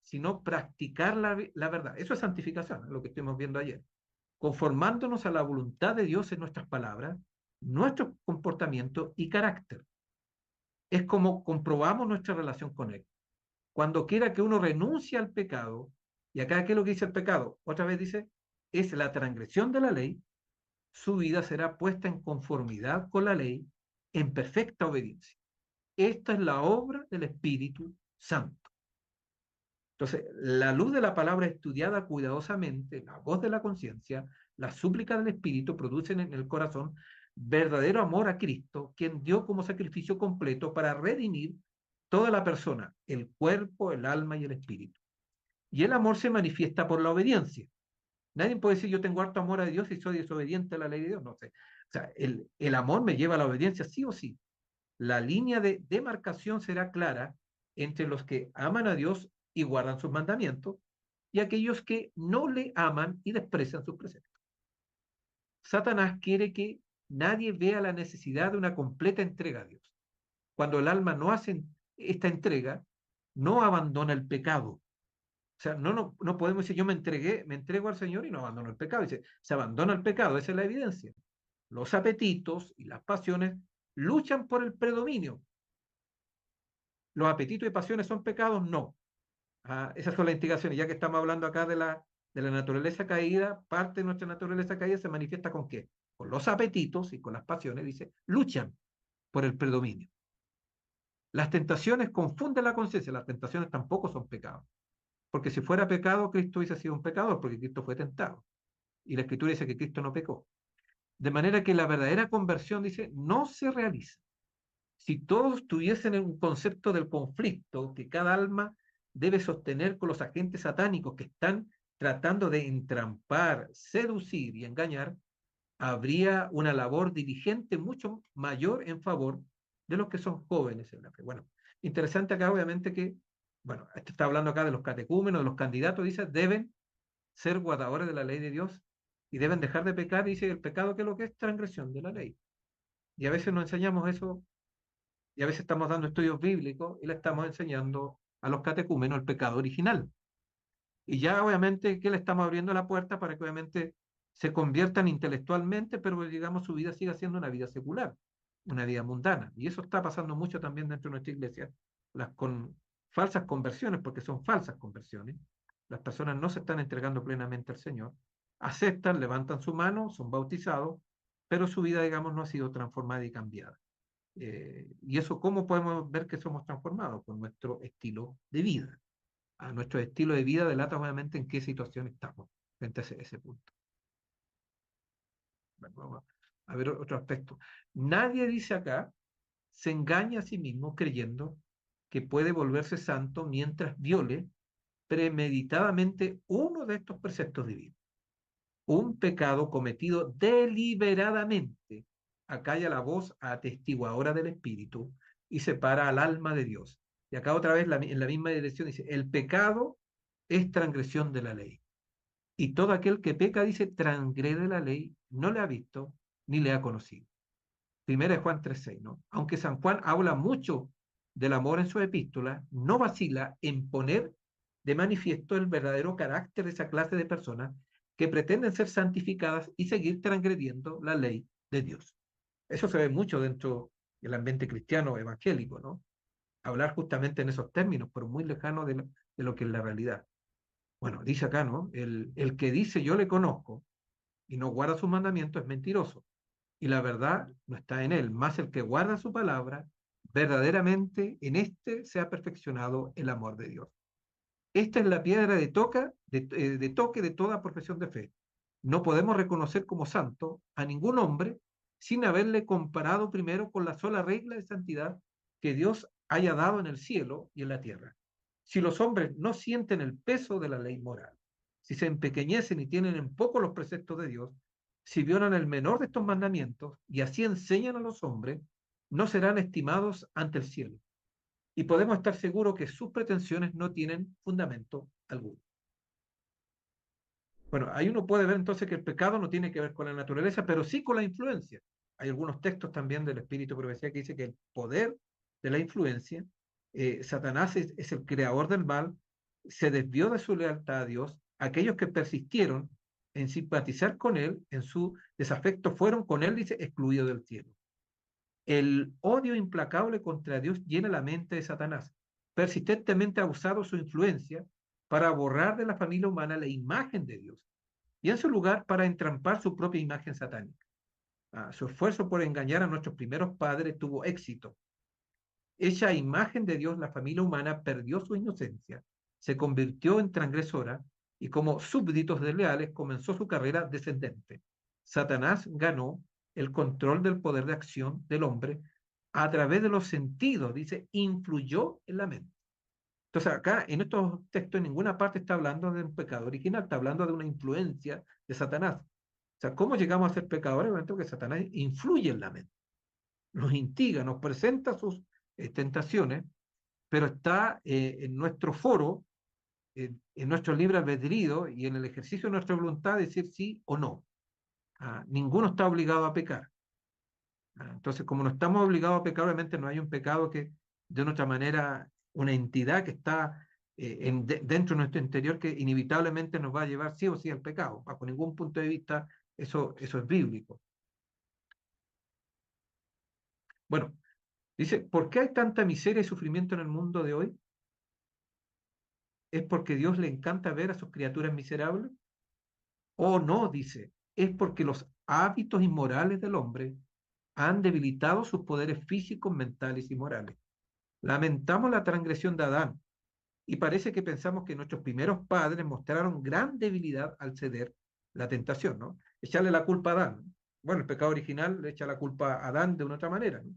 sino practicar la verdad. Eso es santificación, lo que estuvimos viendo ayer. Conformándonos a la voluntad de Dios en nuestras palabras, nuestro comportamiento y carácter. Es como comprobamos nuestra relación con Él. Cuando quiera que uno renuncie al pecado, y acá, ¿qué es lo que dice el pecado? Otra vez dice, es la transgresión de la ley, su vida será puesta en conformidad con la ley, en perfecta obediencia. Esta es la obra del Espíritu Santo. Entonces, la luz de la palabra estudiada cuidadosamente, la voz de la conciencia, la súplica del Espíritu producen en el corazón verdadero amor a Cristo, quien dio como sacrificio completo para redimir toda la persona, el cuerpo, el alma y el espíritu. Y el amor se manifiesta por la obediencia. Nadie puede decir yo tengo harto amor a Dios y soy desobediente a la ley de Dios. No sé. O sea, el amor me lleva a la obediencia sí o sí. La línea de demarcación será clara entre los que aman a Dios y guardan sus mandamientos y aquellos que no le aman y desprecian sus preceptos. Satanás quiere que nadie vea la necesidad de una completa entrega a Dios. cuando el alma no hace esta entrega, no abandona el pecado. O sea, no podemos decir yo me entrego al Señor y no abandono el pecado. Dice, se abandona el pecado, esa es la evidencia. Los apetitos y las pasiones luchan por el predominio. ¿Los apetitos y pasiones son pecados? No. Esas son las indicaciones. Ya que estamos hablando acá de la naturaleza caída, parte de nuestra naturaleza caída se manifiesta ¿con qué? Con los apetitos y con las pasiones, dice, luchan por el predominio. Las tentaciones confunden la conciencia, las tentaciones tampoco son pecados. Porque si fuera pecado, Cristo hubiese sido un pecador, porque Cristo fue tentado. Y la Escritura dice que Cristo no pecó. De manera que la verdadera conversión, dice, no se realiza. Si todos tuviesen un concepto del conflicto que cada alma debe sostener con los agentes satánicos que están tratando de entrampar, seducir y engañar, habría una labor dirigente mucho mayor en favor de los que son jóvenes en la fe. Bueno, interesante acá obviamente que, bueno, esto está hablando acá de los catecúmenos, de los candidatos, dice, deben ser guardadores de la ley de Dios y deben dejar de pecar, dice el pecado que es lo que es transgresión de la ley. Y a veces nos enseñamos eso, y a veces estamos dando estudios bíblicos y le estamos enseñando a los catecúmenos el pecado original. Y ya obviamente que le estamos abriendo la puerta para que obviamente se conviertan intelectualmente, pero digamos su vida siga siendo una vida secular, una vida mundana. Y eso está pasando mucho también dentro de nuestra iglesia, las con falsas conversiones, porque son falsas conversiones. Las personas no se están entregando plenamente al Señor, aceptan, levantan su mano, son bautizados, pero su vida, digamos, no ha sido transformada y cambiada. Y eso, ¿cómo podemos ver que somos transformados? Con nuestro estilo de vida. Nuestro estilo de vida delata obviamente en qué situación estamos frente a ese punto. Bueno, vamos a ver otro aspecto. Nadie dice acá, se engaña a sí mismo creyendo que puede volverse santo mientras viole premeditadamente uno de estos preceptos divinos. Un pecado cometido deliberadamente acalla la voz atestiguadora del Espíritu y separa al alma de Dios. Y acá otra vez en la misma dirección dice, el pecado es transgresión de la ley. Y todo aquel que peca, dice, transgrede la ley, no le ha visto ni le ha conocido. Primera de Juan 3:6, ¿no? Aunque San Juan habla mucho del amor en su epístola, no vacila en poner de manifiesto el verdadero carácter de esa clase de personas que pretenden ser santificadas y seguir transgrediendo la ley de Dios. Eso se ve mucho dentro del ambiente cristiano evangélico, ¿no? Hablar justamente en esos términos, pero muy lejano de lo que es la realidad. Bueno, dice acá, ¿no? El que dice yo le conozco y no guarda sus mandamientos es mentiroso. Y la verdad no está en él, más el que guarda su palabra, verdaderamente en este se ha perfeccionado el amor de Dios. Esta es la piedra de toque de toda profesión de fe. No podemos reconocer como santo a ningún hombre sin haberle comparado primero con la sola regla de santidad que Dios haya dado en el cielo y en la tierra. Si los hombres no sienten el peso de la ley moral, si se empequeñecen y tienen en poco los preceptos de Dios, si violan el menor de estos mandamientos y así enseñan a los hombres, no serán estimados ante el cielo. Y podemos estar seguros que sus pretensiones no tienen fundamento alguno. Bueno, ahí uno puede ver entonces que el pecado no tiene que ver con la naturaleza, pero sí con la influencia. Hay algunos textos también del Espíritu Profecía que dice que el poder de la influencia, Satanás es el creador del mal, se desvió de su lealtad a Dios, aquellos que persistieron en simpatizar con él, en su desafecto, fueron con él, dice, excluidos del cielo. El odio implacable contra Dios llena la mente de Satanás. Persistentemente ha usado su influencia para borrar de la familia humana la imagen de Dios y en su lugar para entrampar su propia imagen satánica. Su esfuerzo por engañar a nuestros primeros padres tuvo éxito. Esa imagen de Dios, la familia humana, perdió su inocencia, se convirtió en transgresora y como súbditos desleales comenzó su carrera descendente. Satanás ganó el control del poder de acción del hombre a través de los sentidos, dice, influyó en la mente. Entonces acá en estos textos en ninguna parte está hablando de un pecado original, está hablando de una influencia de Satanás. O sea, ¿cómo llegamos a ser pecadores? Porque Satanás influye en la mente, nos instiga, nos presenta sus tentaciones, pero está en nuestro foro, en nuestro libre albedrío y en el ejercicio de nuestra voluntad decir sí o no. Ninguno está obligado a pecar. Entonces, como no estamos obligados a pecar, obviamente no hay un pecado que de una otra manera, una entidad que está dentro de nuestro interior que inevitablemente nos va a llevar sí o sí al pecado. Bajo ningún punto de vista eso es bíblico. Bueno, dice, ¿por qué hay tanta miseria y sufrimiento en el mundo de hoy? ¿Es porque Dios le encanta ver a sus criaturas miserables? O no, dice, es porque los hábitos inmorales del hombre han debilitado sus poderes físicos, mentales y morales. Lamentamos la transgresión de Adán y parece que pensamos que nuestros primeros padres mostraron gran debilidad al ceder la tentación, ¿no? Echarle la culpa a Adán. Bueno, el pecado original le echa la culpa a Adán de una otra manera, ¿no?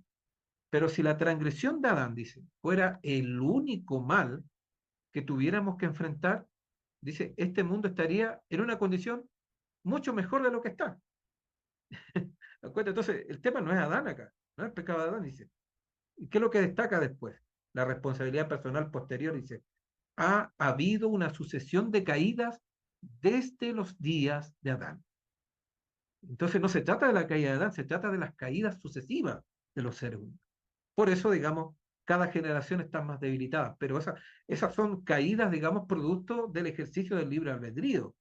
Pero si la transgresión de Adán, dice, fuera el único mal que tuviéramos que enfrentar, dice, este mundo estaría en una condición mucho mejor de lo que está. ¿De acuerdo? Entonces, el tema no es Adán acá, no es el pecado de Adán, dice. ¿Y qué es lo que destaca después? La responsabilidad personal posterior, dice, ha habido una sucesión de caídas desde los días de Adán. Entonces no se trata de la caída de Adán, se trata de las caídas sucesivas de los seres humanos. Por eso, digamos, cada generación está más debilitada, pero esas son caídas, digamos, producto del ejercicio del libre albedrío.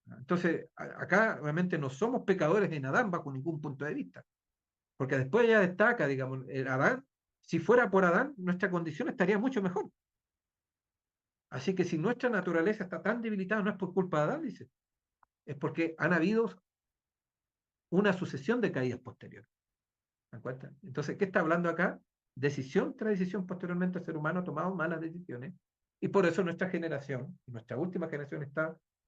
Entonces, acá realmente no somos pecadores en Adán bajo ningún punto de vista, porque después ya destaca, digamos, el Adán, si fuera por Adán, nuestra condición estaría mucho mejor. Así que si nuestra naturaleza está tan debilitada, no es por culpa de Adán, dice, es porque han habido una sucesión de caídas posteriores. ¿Me cuenta? Entonces, ¿qué está hablando acá? Decisión tras decisión, posteriormente el ser humano ha tomado malas decisiones y por eso nuestra generación, nuestra última generación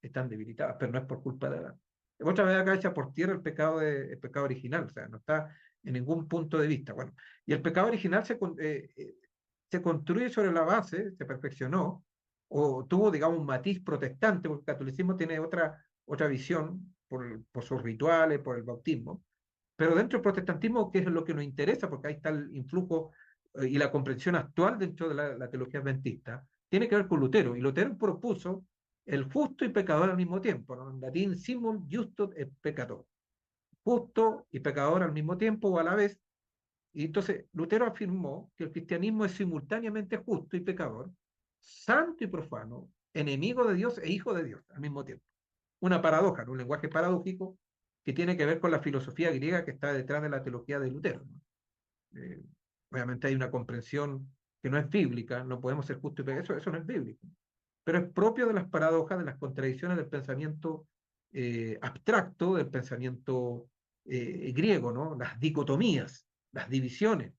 están debilitadas, pero no es por culpa de Adán. Otra vez acá echa por tierra el pecado original, o sea, no está en ningún punto de vista. Bueno, y el pecado original se construye sobre la base, se perfeccionó, o tuvo, digamos, un matiz protestante, porque el catolicismo tiene otra visión por sus rituales, por el bautismo, pero dentro del protestantismo, que es lo que nos interesa, porque ahí está el influjo y la comprensión actual dentro de la teología adventista, tiene que ver con Lutero, y Lutero propuso el justo y pecador al mismo tiempo, ¿no? En latín, simul justus et peccator, justo y pecador al mismo tiempo o a la vez. Y entonces Lutero afirmó que el cristianismo es simultáneamente justo y pecador, santo y profano, enemigo de Dios e hijo de Dios al mismo tiempo. Una paradoja, ¿no? Un lenguaje paradójico que tiene que ver con la filosofía griega que está detrás de la teología de Lutero, ¿no? Eh, Obviamente hay una comprensión que no es bíblica, no podemos ser justos y pecadores, eso no es bíblico, pero es propio de las paradojas, de las contradicciones del pensamiento abstracto, del pensamiento griego, ¿no? Las dicotomías, las divisiones,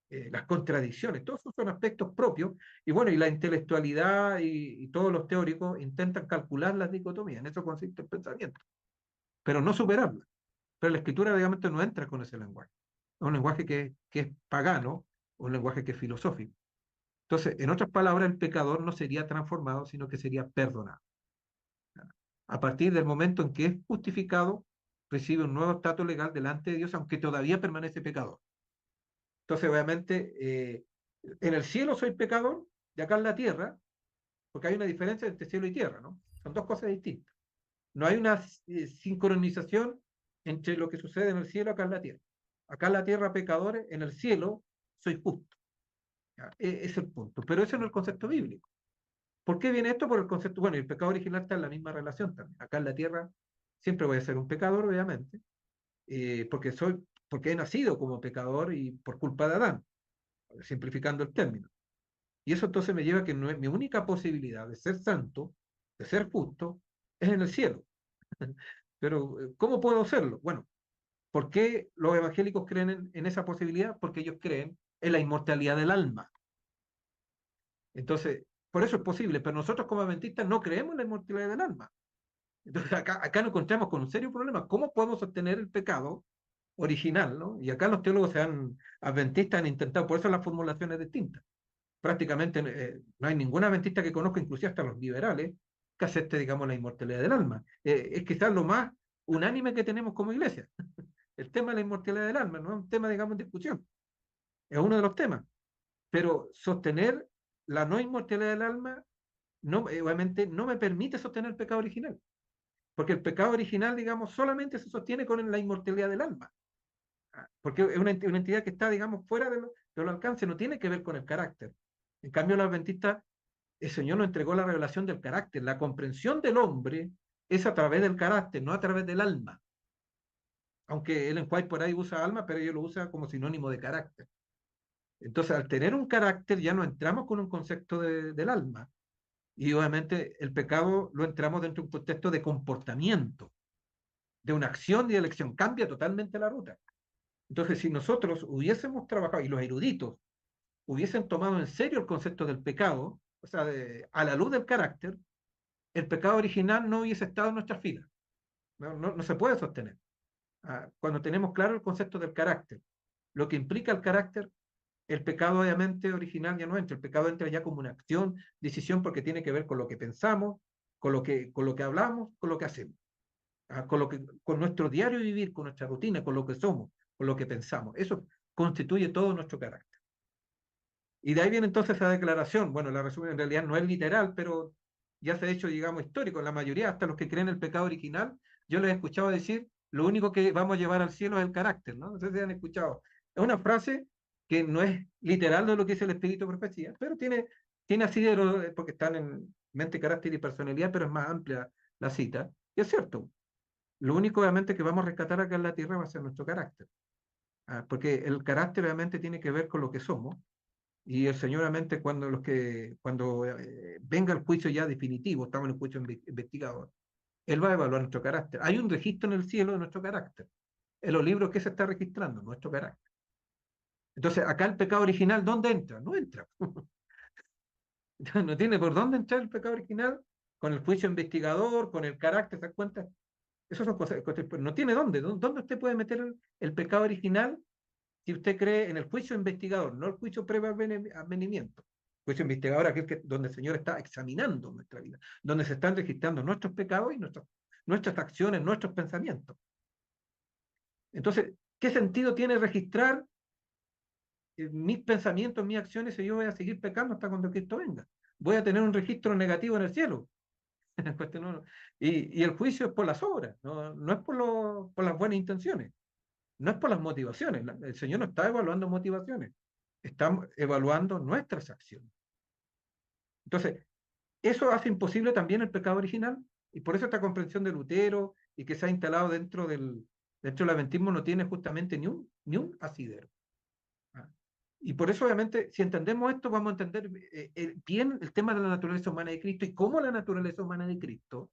las contradicciones, todos esos son aspectos propios, y bueno, y la intelectualidad y todos los teóricos intentan calcular las dicotomías, en eso consiste el pensamiento, pero no superarlas. Pero la escritura obviamente no entra con ese lenguaje, es un lenguaje que es pagano, un lenguaje que es filosófico. Entonces, en otras palabras, el pecador no sería transformado, sino que sería perdonado. A partir del momento en que es justificado, recibe un nuevo estatus legal delante de Dios, aunque todavía permanece pecador. Entonces, obviamente, en el cielo soy pecador, y acá en la tierra, porque hay una diferencia entre cielo y tierra, ¿no? Son dos cosas distintas. No hay una sincronización entre lo que sucede en el cielo acá en la tierra. Acá en la tierra pecadores, en el cielo soy justo. Es el punto. Pero ese no es el concepto bíblico. ¿Por qué viene esto? Por el concepto, bueno, el pecado original está en la misma relación también. Acá en la tierra siempre voy a ser un pecador, obviamente, porque he nacido como pecador y por culpa de Adán, simplificando el término. Y eso entonces me lleva a que mi única posibilidad de ser santo, de ser justo, es en el cielo. Pero, ¿cómo puedo hacerlo? Bueno, ¿por qué los evangélicos creen en esa posibilidad? Porque ellos creen en la inmortalidad del alma. Entonces, por eso es posible, pero nosotros como adventistas no creemos en la inmortalidad del alma. Entonces, acá nos encontramos con un serio problema. ¿Cómo podemos sostener el pecado original, ¿no? Y acá los teólogos adventistas han intentado, por eso las formulaciones distintas. Prácticamente no hay ningún adventista que conozca, inclusive hasta los liberales, que acepte, digamos, la inmortalidad del alma. Es quizás lo más unánime que tenemos como iglesia. El tema de la inmortalidad del alma no es un tema, digamos, en discusión. Es uno de los temas. Pero sostener la no inmortalidad del alma, no, obviamente, no me permite sostener el pecado original. Porque el pecado original, digamos, solamente se sostiene con la inmortalidad del alma. porque es una entidad que está, digamos, fuera de los alcances, no tiene que ver con el carácter. En cambio, los adventistas, el Señor nos entregó la revelación del carácter. La comprensión del hombre es a través del carácter, no a través del alma. Aunque Ellen White por ahí usa alma, pero ellos lo usa como sinónimo de carácter. Entonces, al tener un carácter, ya no entramos con un concepto del alma. Y obviamente el pecado lo entramos dentro de un contexto de comportamiento, de una acción y de elección. Cambia totalmente la ruta. Entonces, si nosotros hubiésemos trabajado, y los eruditos hubiesen tomado en serio el concepto del pecado, o sea, a la luz del carácter, el pecado original no hubiese estado en nuestras filas. No se puede sostener. Cuando tenemos claro el concepto del carácter, lo que implica el carácter, el pecado obviamente original ya no entra. El pecado entra ya como una acción, decisión, porque tiene que ver con lo que pensamos, con lo que hablamos, con lo que hacemos. Con nuestro diario vivir, con nuestra rutina, con lo que somos, con lo que pensamos. Eso constituye todo nuestro carácter. Y de ahí viene entonces esa declaración. Bueno, la resumen en realidad no es literal, pero ya se ha hecho, digamos, histórico. La mayoría, hasta los que creen el pecado original, yo les he escuchado decir, lo único que vamos a llevar al cielo es el carácter, ¿no? No sé si han escuchado. Es una frase que no es literal de lo que dice el Espíritu de Profecía, pero tiene asidero, porque están en mente, carácter y personalidad, pero es más amplia la cita. Y es cierto, lo único obviamente que vamos a rescatar acá en la tierra va a ser nuestro carácter. Porque el carácter obviamente tiene que ver con lo que somos, y el Señor, obviamente, cuando venga el juicio ya definitivo, estamos en el juicio investigador, Él va a evaluar nuestro carácter. Hay un registro en el cielo de nuestro carácter. En los libros, ¿qué se está registrando? Nuestro carácter. Entonces, acá el pecado original, ¿dónde entra? No entra. No tiene por dónde entrar el pecado original con el juicio investigador, con el carácter, ¿se da cuenta? Esas son cosas, no tiene dónde. ¿Dónde usted puede meter el pecado original si usted cree en el juicio investigador, no el juicio previo advenimiento? Juicio investigador, donde el Señor está examinando nuestra vida, donde se están registrando nuestros pecados y nuestras acciones, nuestros pensamientos. Entonces, ¿qué sentido tiene registrar mis pensamientos, mis acciones, si yo voy a seguir pecando hasta cuando Cristo venga? Voy a tener un registro negativo en el cielo. Y el juicio es por las obras, no es por las buenas intenciones, no es por las motivaciones. El Señor no está evaluando motivaciones, está evaluando nuestras acciones. Entonces, eso hace imposible también el pecado original, y por eso esta comprensión de Lutero y que se ha instalado dentro del adventismo no tiene justamente ni un asidero. Y por eso, obviamente, si entendemos esto, vamos a entender bien el tema de la naturaleza humana de Cristo y cómo la naturaleza humana de Cristo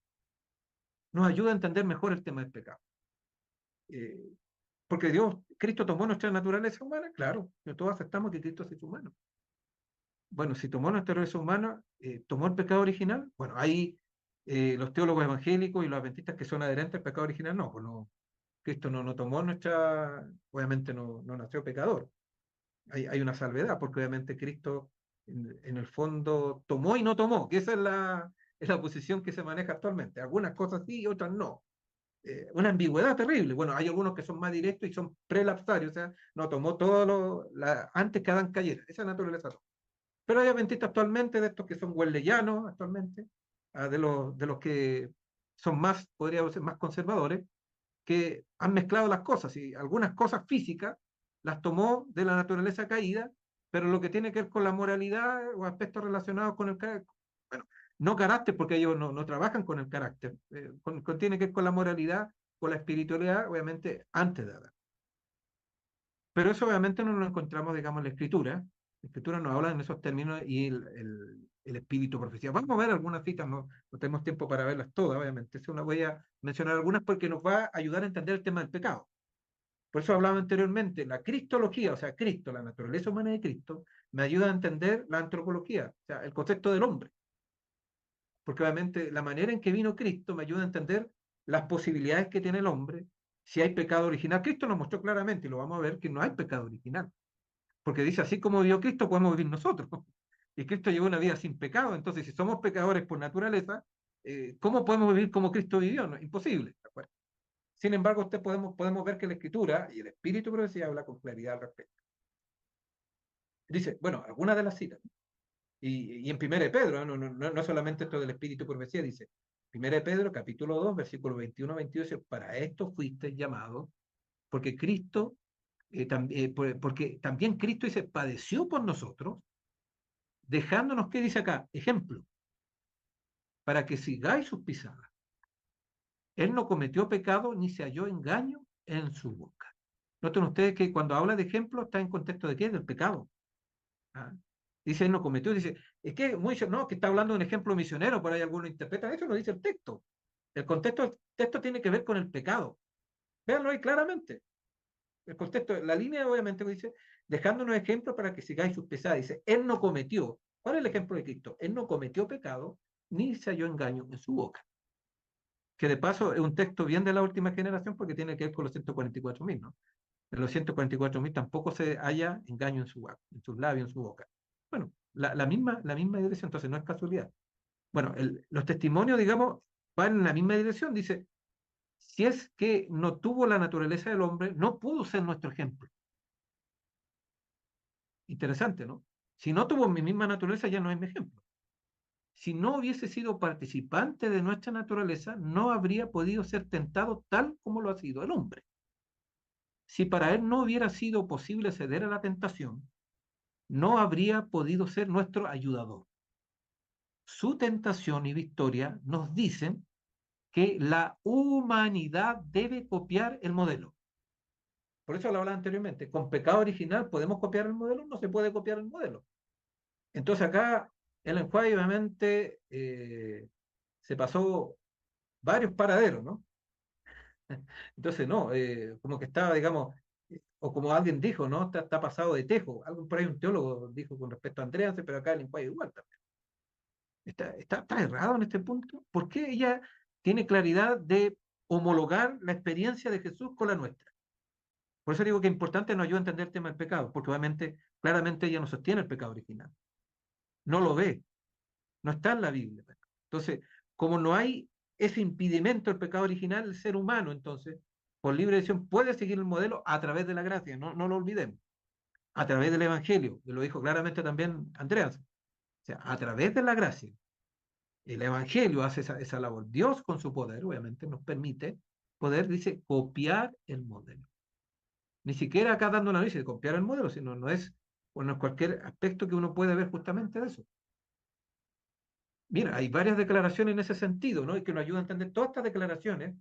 nos ayuda a entender mejor el tema del pecado. Eh, Porque Cristo tomó nuestra naturaleza humana, claro, todos aceptamos que Cristo es humano. Bueno, si tomó nuestra naturaleza humana, tomó el pecado original. Bueno, ahí los teólogos evangélicos y los adventistas que son adherentes al pecado original, no, pues no, Cristo no tomó obviamente no nació pecador. Hay una salvedad, porque obviamente Cristo en el fondo tomó y no tomó, que esa es la posición que se maneja actualmente. Algunas cosas sí y otras no. Una ambigüedad terrible. Bueno, hay algunos que son más directos y son prelapsarios, o sea, no tomó antes que Adán cayera. Esa es la naturaleza. Pero hay adventistas actualmente, de estos que son wesleyanos actualmente, de los que son más, podríamos ser más conservadores, que han mezclado las cosas y algunas cosas físicas las tomó de la naturaleza caída, pero lo que tiene que ver con la moralidad o aspectos relacionados con el carácter, bueno, no carácter, porque ellos no trabajan con el carácter, tiene que ver con la moralidad, con la espiritualidad, obviamente antes de Adán. Pero eso obviamente no lo encontramos, digamos, en la Escritura. La Escritura nos habla en esos términos y el espíritu profecía. Vamos a ver algunas citas, no tenemos tiempo para verlas todas, obviamente. Voy a mencionar algunas porque nos va a ayudar a entender el tema del pecado. Por eso hablaba anteriormente, la cristología, o sea, Cristo, la naturaleza humana de Cristo, me ayuda a entender la antropología, o sea, el concepto del hombre. Porque obviamente la manera en que vino Cristo me ayuda a entender las posibilidades que tiene el hombre si hay pecado original. Cristo nos mostró claramente, y lo vamos a ver, que no hay pecado original. Porque dice, así como vivió Cristo, podemos vivir nosotros. Y Cristo llevó una vida sin pecado. Entonces, si somos pecadores por naturaleza, ¿cómo podemos vivir como Cristo vivió? No, imposible. ¿De acuerdo? Sin embargo, podemos ver que la Escritura y el Espíritu Profecía habla con claridad al respecto. Dice, bueno, algunas de las citas. Y en 1 de Pedro, no solamente esto del Espíritu Profecía, dice, 1 de Pedro, capítulo 2, versículo 21-22, dice, para esto fuiste llamados, porque Cristo porque también Cristo dice, padeció por nosotros, dejándonos, ¿qué dice acá? Ejemplo, para que sigáis sus pisadas. Él no cometió pecado ni se halló engaño en su boca. Noten ustedes que cuando habla de ejemplo está en contexto de qué? Del pecado. ¿Ah? Dice, él no cometió, dice, es que muchos, no, que está hablando de un ejemplo misionero, por ahí algunos interpretan, eso no dice el texto. El contexto del texto tiene que ver con el pecado. Véanlo ahí claramente. El contexto, la línea obviamente dice, dejándonos ejemplos para que sigáis sus pesadas. Dice, él no cometió. ¿Cuál es el ejemplo de Cristo? Él no cometió pecado, ni se halló engaño en su boca. Que de paso es un texto bien de la última generación porque tiene que ver con los 144.000, ¿no? En los 144.000 tampoco se halla engaño en sus labios, en su boca. Bueno, la misma dirección, entonces no es casualidad. Bueno, los testimonios, digamos, van en la misma dirección. Dice, si es que no tuvo la naturaleza del hombre, no pudo ser nuestro ejemplo. Interesante, ¿no? Si no tuvo mi misma naturaleza, ya no es mi ejemplo. Si no hubiese sido participante de nuestra naturaleza, no habría podido ser tentado tal como lo ha sido el hombre. Si para él no hubiera sido posible ceder a la tentación, no habría podido ser nuestro ayudador. Su tentación y victoria nos dicen que la humanidad debe copiar el modelo. Por eso lo hablaba anteriormente. Con pecado original podemos copiar el modelo, no se puede copiar el modelo. Entonces acá el enjuague obviamente se pasó varios paraderos, ¿no? Entonces no, como que estaba, digamos, o como alguien dijo, ¿no? Está pasado de tejo. Algo por ahí un teólogo dijo con respecto a Andreas, pero acá el enjuague igual también. Está errado en este punto. ¿Por qué ella tiene claridad de homologar la experiencia de Jesús con la nuestra? Por eso digo que es importante nos ayuda a entender el tema del pecado, porque obviamente, claramente ella no sostiene el pecado original. No lo ve, no está en la Biblia. Entonces, como no hay ese impedimento del pecado original, el ser humano, entonces, por libre decisión, puede seguir el modelo a través de la gracia, no lo olvidemos, a través del Evangelio, que lo dijo claramente también Andreas. O sea, a través de la gracia, el Evangelio hace esa labor. Dios con su poder, obviamente, nos permite poder, dice, copiar el modelo. Ni siquiera acá dando una noticia de copiar el modelo, sino no es, bueno, cualquier aspecto que uno puede ver justamente de eso. Mira, hay varias declaraciones en ese sentido, ¿no? Y que nos ayudan a entender todas estas declaraciones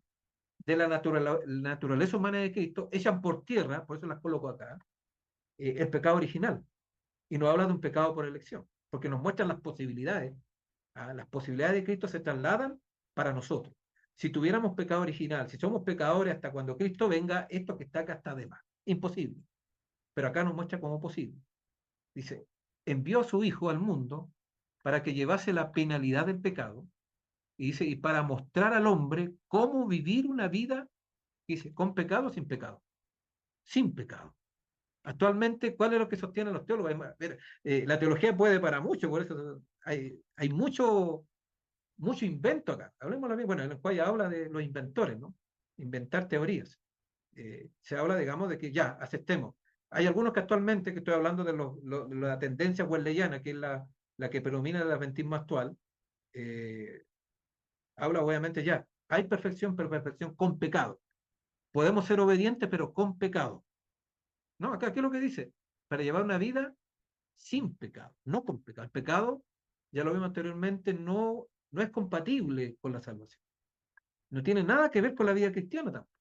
de la naturaleza humana de Cristo, echan por tierra, por eso las coloco acá, el pecado original. Y nos habla de un pecado por elección, porque nos muestran las posibilidades. Las posibilidades de Cristo se trasladan para nosotros. Si tuviéramos pecado original, si somos pecadores hasta cuando Cristo venga, esto que está acá está de más. Imposible. Pero acá nos muestra cómo posible. Dice, envió a su Hijo al mundo para que llevase la penalidad del pecado, y dice, y para mostrar al hombre cómo vivir una vida, dice, con pecado o sin pecado. Sin pecado. Actualmente, ¿cuál es lo que sostienen los teólogos? La teología puede para mucho, por eso hay mucho invento acá. Hablemos bien, bueno, en el cual habla de los inventores, ¿no? Inventar teorías. Se habla, digamos, de que ya, aceptemos. Hay algunos que actualmente, que estoy hablando de la tendencia wesleyana, que es la que predomina el adventismo actual, eh, habla obviamente ya, hay perfección, pero perfección con pecado. Podemos ser obedientes, pero con pecado. ¿No? Acá, ¿qué es lo que dice? Para llevar una vida sin pecado, no con pecado. El pecado, ya lo vimos anteriormente, no es compatible con la salvación. No tiene nada que ver con la vida cristiana tampoco.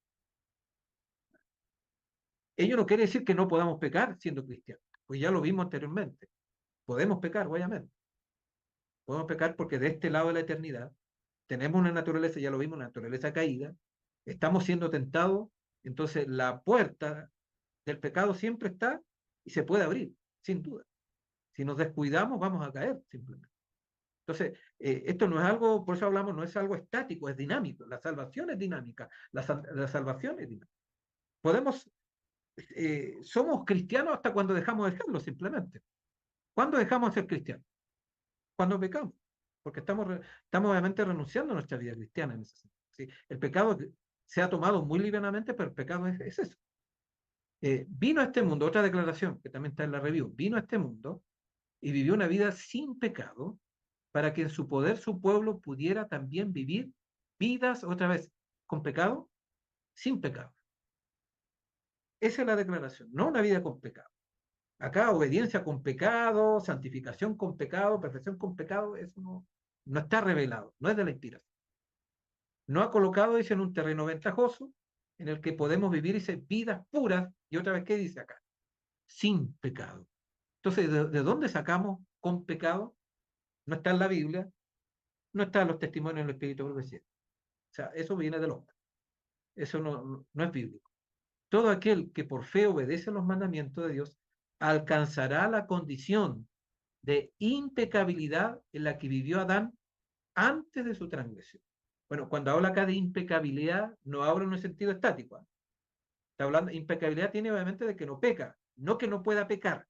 Ello no quiere decir que no podamos pecar siendo cristianos, pues ya lo vimos anteriormente. Podemos pecar, obviamente. Podemos pecar porque de este lado de la eternidad tenemos una naturaleza, ya lo vimos, una naturaleza caída, estamos siendo tentados, entonces la puerta del pecado siempre está y se puede abrir, sin duda. Si nos descuidamos, vamos a caer simplemente. Entonces, esto no es algo, por eso hablamos, no es algo estático, es dinámico. La salvación es dinámica, la salvación es dinámica. Podemos, somos cristianos hasta cuando dejamos de serlo, simplemente. ¿Cuándo dejamos de ser cristianos? Cuando pecamos, porque estamos obviamente renunciando a nuestra vida cristiana en ese sentido. ¿Sí? El pecado se ha tomado muy livianamente, pero el pecado es eso. Vino a este mundo, otra declaración que también está en la review, vino a este mundo y vivió una vida sin pecado para que en su poder su pueblo pudiera también vivir vidas, otra vez, con pecado, sin pecado. Esa es la declaración, no una vida con pecado. Acá obediencia con pecado, santificación con pecado, perfección con pecado, eso no está revelado, no es de la inspiración. No ha colocado, dice, en un terreno ventajoso en el que podemos vivir, dice, vidas puras. Y otra vez, ¿qué dice acá? Sin pecado. Entonces, ¿de dónde sacamos con pecado? No está en la Biblia, no está en los testimonios del Espíritu Profecía. O sea, eso viene del hombre. Eso no es bíblico. Todo aquel que por fe obedece los mandamientos de Dios alcanzará la condición de impecabilidad en la que vivió Adán antes de su transgresión. Bueno, cuando habla acá de impecabilidad, no habla en un sentido estático. Está hablando, impecabilidad tiene obviamente de que no peca, no que no pueda pecar.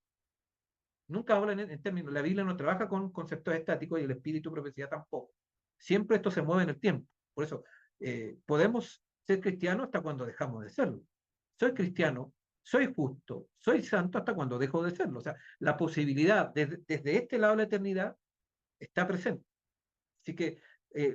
Nunca habla en términos, la Biblia no trabaja con conceptos estáticos y el espíritu profecía tampoco. Siempre esto se mueve en el tiempo. Por eso, podemos ser cristianos hasta cuando dejamos de serlo. Soy cristiano, soy justo, soy santo hasta cuando dejo de serlo. O sea, la posibilidad desde este lado de la eternidad está presente. Así que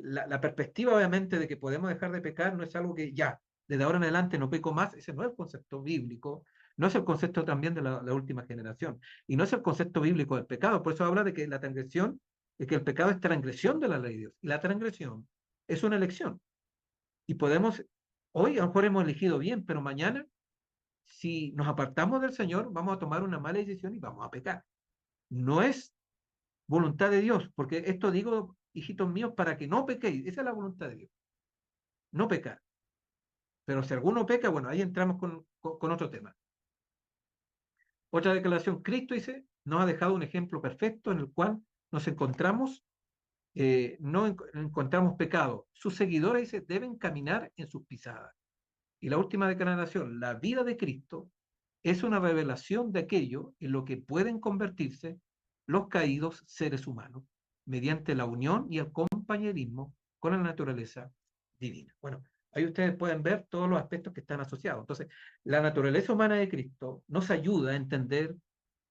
la perspectiva, obviamente, de que podemos dejar de pecar no es algo que ya, desde ahora en adelante no peco más, ese no es el concepto bíblico, no es el concepto también de la última generación, y no es el concepto bíblico del pecado. Por eso habla de que la transgresión, de que el pecado es transgresión de la ley de Dios, y la transgresión es una elección. Y podemos, hoy a lo mejor hemos elegido bien, pero mañana, si nos apartamos del Señor, vamos a tomar una mala decisión y vamos a pecar. No es voluntad de Dios, porque esto digo, hijitos míos, para que no pequéis. Esa es la voluntad de Dios, no pecar. Pero si alguno peca, bueno, ahí entramos con otro tema. Otra declaración, Cristo dice, nos ha dejado un ejemplo perfecto en el cual nos encontramos, no encontramos pecado. Sus seguidores, dice, deben caminar en sus pisadas. Y la última declaración, la vida de Cristo es una revelación de aquello en lo que pueden convertirse los caídos seres humanos mediante la unión y el compañerismo con la naturaleza divina. Bueno, ahí ustedes pueden ver todos los aspectos que están asociados. Entonces, la naturaleza humana de Cristo nos ayuda a entender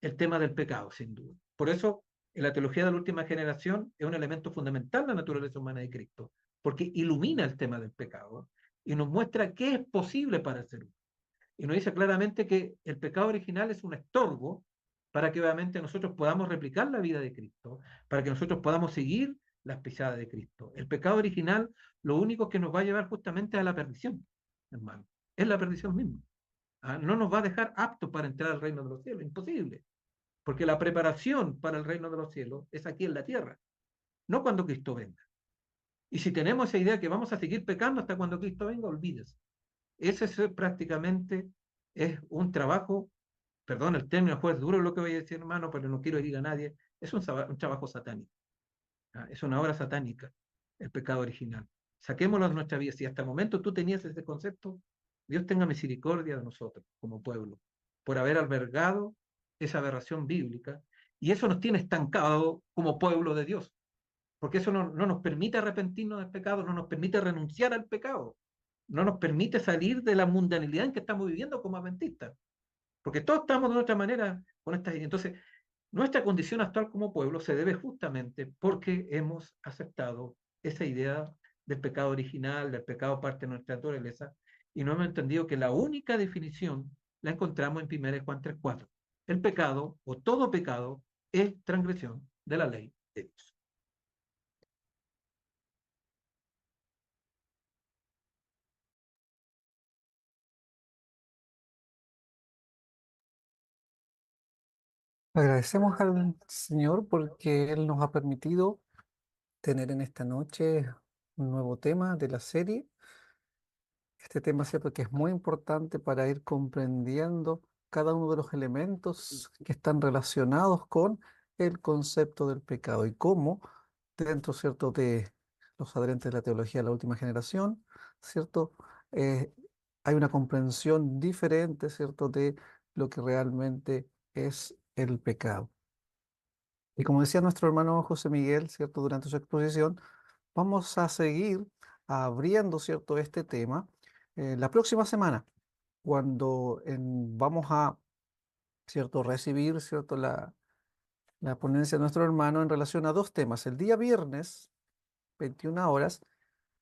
el tema del pecado, sin duda. Por eso, en la teología de la última generación es un elemento fundamental la naturaleza humana de Cristo, porque ilumina el tema del pecado y nos muestra qué es posible para el ser humano. Y nos dice claramente que el pecado original es un estorbo para que obviamente nosotros podamos replicar la vida de Cristo, para que nosotros podamos seguir las pisadas de Cristo. El pecado original lo único que nos va a llevar justamente a la perdición, hermano. Es la perdición misma. ¿Ah? No nos va a dejar aptos para entrar al reino de los cielos, imposible. Porque la preparación para el reino de los cielos es aquí en la tierra, no cuando Cristo venga. Y si tenemos esa idea que vamos a seguir pecando hasta cuando Cristo venga, olvídese. Ese es prácticamente es un trabajo, perdón el término, juez duro lo que voy a decir, hermano, pero no quiero herir a nadie, es un trabajo satánico. ¿Ah? Es una obra satánica, el pecado original. Saquémoslo de nuestra vida. Si hasta el momento tú tenías ese concepto, Dios tenga misericordia de nosotros como pueblo, por haber albergado esa aberración bíblica, y eso nos tiene estancados como pueblo de Dios, porque eso no nos permite arrepentirnos del pecado, no nos permite renunciar al pecado, no nos permite salir de la mundanalidad en que estamos viviendo como adventistas, porque todos estamos de otra manera con estas ideas. Entonces, nuestra condición actual como pueblo se debe justamente porque hemos aceptado esa idea del pecado original, del pecado parte de nuestra naturaleza, y no hemos entendido que la única definición la encontramos en 1 Juan 3:4. El pecado, o todo pecado, es transgresión de la ley de Dios. Agradecemos al Señor porque Él nos ha permitido tener en esta noche un nuevo tema de la serie. Este tema, cierto, que es muy importante para ir comprendiendo cada uno de los elementos que están relacionados con el concepto del pecado y cómo dentro, cierto, de los adherentes de la teología de la última generación, cierto, Eh, hay una comprensión diferente, cierto, de lo que realmente es el pecado. Y como decía nuestro hermano José Miguel, cierto, durante su exposición, vamos a seguir abriendo, cierto, este tema la próxima semana, cuando vamos a, cierto, recibir, cierto, la ponencia de nuestro hermano en relación a dos temas. El día viernes, 21 horas,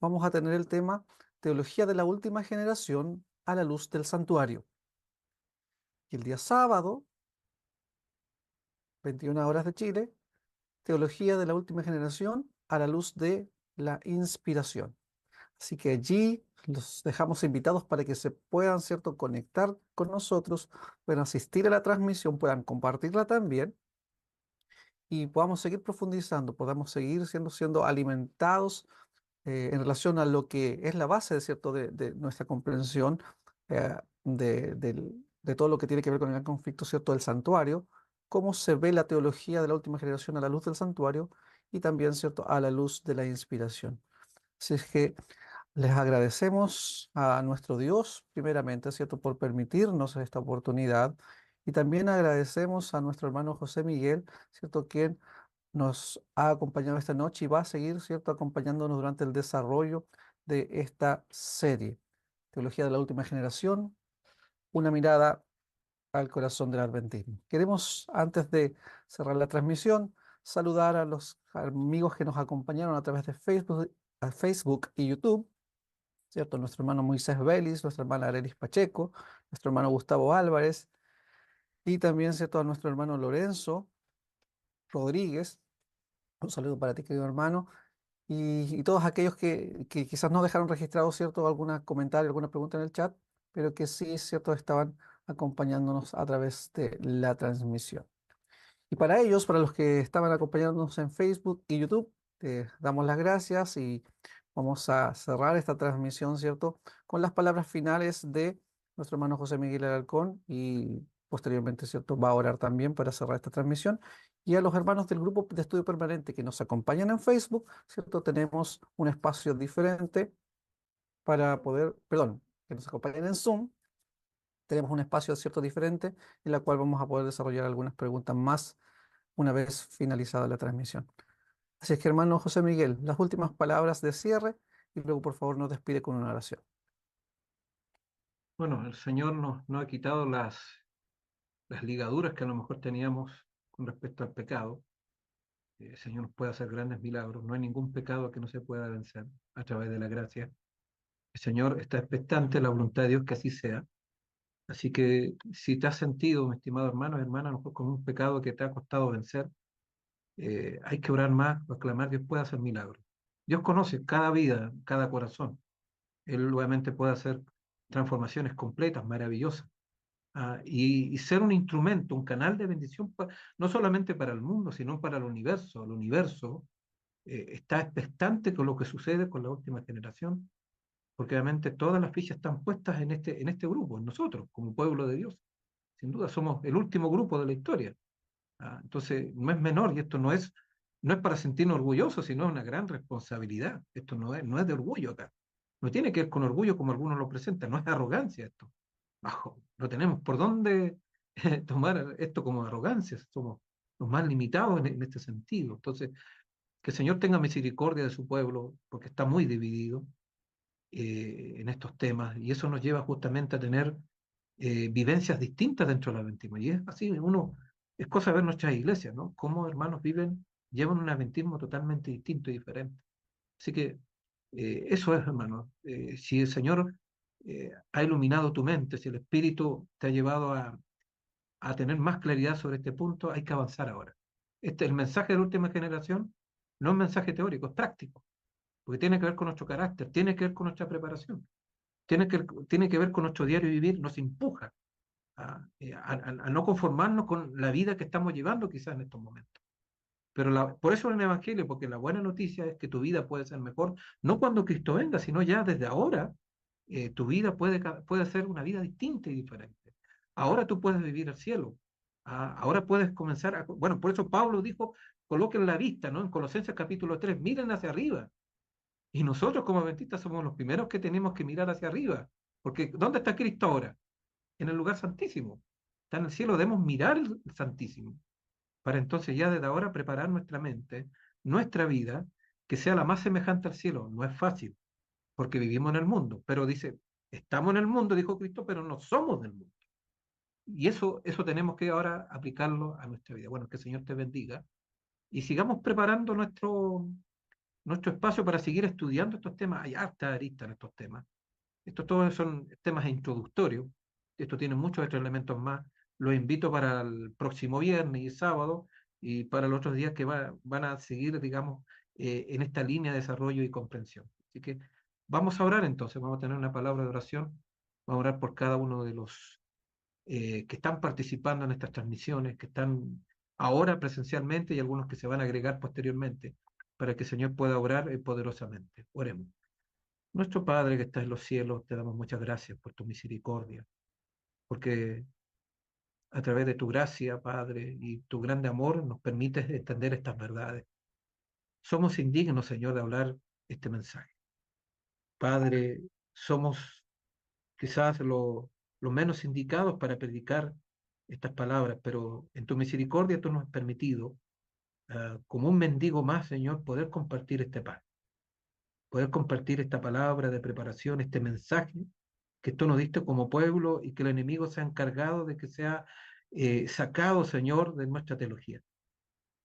vamos a tener el tema Teología de la última generación a la luz del santuario. Y el día sábado, 21 horas de Chile, Teología de la Última Generación a la luz de la inspiración. Así que allí los dejamos invitados para que se puedan, ¿cierto?, conectar con nosotros, puedan asistir a la transmisión, puedan compartirla también y podamos seguir profundizando, podamos seguir siendo alimentados en relación a lo que es la base, ¿cierto?, de nuestra comprensión de todo lo que tiene que ver con el gran conflicto, ¿cierto?, del santuario, cómo se ve la teología de la última generación a la luz del santuario y también, ¿cierto?, a la luz de la inspiración. Así es que les agradecemos a nuestro Dios, primeramente, ¿cierto?, por permitirnos esta oportunidad. Y también agradecemos a nuestro hermano José Miguel, ¿cierto?, quien nos ha acompañado esta noche y va a seguir, ¿cierto?, acompañándonos durante el desarrollo de esta serie. Teología de la Última Generación, una mirada al corazón del adventismo. Queremos, antes de cerrar la transmisión, saludar a los amigos que nos acompañaron a través de Facebook y YouTube, ¿cierto? Nuestro hermano Moisés Vélez, nuestra hermana Arelis Pacheco, nuestro hermano Gustavo Álvarez y también, ¿cierto?, a nuestro hermano Lorenzo Rodríguez. Un saludo para ti, querido hermano. Y todos aquellos que quizás no dejaron registrado, ¿cierto?, algún comentario, alguna pregunta en el chat, pero que sí, ¿cierto?, estaban acompañándonos a través de la transmisión. Y para ellos, para los que estaban acompañándonos en Facebook y YouTube, te damos las gracias y vamos a cerrar esta transmisión, ¿cierto?, con las palabras finales de nuestro hermano José Miguel Alarcón y posteriormente, ¿cierto?, va a orar también para cerrar esta transmisión. Y a los hermanos del grupo de estudio permanente que nos acompañan en Facebook, ¿cierto?, tenemos un espacio diferente para poder, perdón, que nos acompañen en Zoom, tenemos un espacio, ¿cierto?, diferente en la cual vamos a poder desarrollar algunas preguntas más una vez finalizada la transmisión. Así es que, hermano José Miguel, las últimas palabras de cierre y luego, por favor, nos despide con una oración. Bueno, el Señor nos ha quitado las ligaduras que a lo mejor teníamos con respecto al pecado. El Señor nos puede hacer grandes milagros. No hay ningún pecado que no se pueda vencer a través de la gracia. El Señor está expectante, la voluntad de Dios que así sea. Así que si te has sentido, mi estimado hermano, hermana, a lo mejor con un pecado que te ha costado vencer, hay que orar más, proclamar, Dios puede hacer milagros. Dios conoce cada vida, cada corazón. Él obviamente puede hacer transformaciones completas, maravillosas. Y ser un instrumento, un canal de bendición, no solamente para el mundo, sino para el universo. El universo está expectante con lo que sucede con la última generación, porque obviamente todas las fichas están puestas en este grupo, en nosotros, como pueblo de Dios. Sin duda somos el último grupo de la historia. Entonces, no es menor y esto no es para sentirnos orgullosos, sino una gran responsabilidad. Esto no es de orgullo acá. No tiene que ver con orgullo como algunos lo presentan, no es arrogancia esto. Bajo, no tenemos por dónde tomar esto como arrogancia, somos los más limitados en este sentido. Entonces, que el Señor tenga misericordia de su pueblo, porque está muy dividido en estos temas, y eso nos lleva justamente a tener vivencias distintas dentro del adventismo. Y es así, es cosa de ver nuestras iglesias, ¿no? Cómo hermanos llevan un adventismo totalmente distinto y diferente. Así que eso es, hermano. Si el Señor ha iluminado tu mente, si el Espíritu te ha llevado a tener más claridad sobre este punto, hay que avanzar ahora. El mensaje de la última generación no es un mensaje teórico, es práctico, porque tiene que ver con nuestro carácter, tiene que ver con nuestra preparación, tiene que ver con nuestro diario vivir, nos empuja a no conformarnos con la vida que estamos llevando quizás en estos momentos. Pero por eso en el Evangelio, porque la buena noticia es que tu vida puede ser mejor, no cuando Cristo venga, sino ya desde ahora, tu vida puede ser una vida distinta y diferente. Ahora tú puedes vivir el cielo. Ahora puedes comenzar Bueno, por eso Pablo dijo, coloquen la vista, ¿no? En Colosenses capítulo 3 miren hacia arriba. Y nosotros como adventistas somos los primeros que tenemos que mirar hacia arriba. Porque ¿dónde está Cristo ahora? En el lugar santísimo. Está en el cielo, debemos mirar el Santísimo para entonces ya desde ahora preparar nuestra mente, nuestra vida, que sea la más semejante al cielo. No es fácil, porque vivimos en el mundo, pero dice, estamos en el mundo, dijo Cristo, pero no somos del mundo. Y eso tenemos que ahora aplicarlo a nuestra vida. Bueno, que el Señor te bendiga y sigamos preparando nuestro espacio para seguir estudiando estos temas. Hay harta arista en estos temas. Estos todos son temas introductorios. Esto tiene muchos otros elementos más, los invito para el próximo viernes y sábado y para los otros días que van a seguir, digamos, en esta línea de desarrollo y comprensión. Así que vamos a orar entonces, vamos a tener una palabra de oración, vamos a orar por cada uno de los que están participando en estas transmisiones, que están ahora presencialmente y algunos que se van a agregar posteriormente, para que el Señor pueda obrar poderosamente. Oremos. Nuestro Padre que está en los cielos, te damos muchas gracias por tu misericordia, porque a través de tu gracia, Padre, y tu grande amor nos permites entender estas verdades. Somos indignos, Señor, de hablar este mensaje. Padre, somos quizás los menos indicados para predicar estas palabras, pero en tu misericordia tú nos has permitido, como un mendigo más, Señor, poder compartir este pan, poder compartir esta palabra de preparación, este mensaje que tú nos diste como pueblo y que el enemigo se ha encargado de que sea sacado, Señor, de nuestra teología.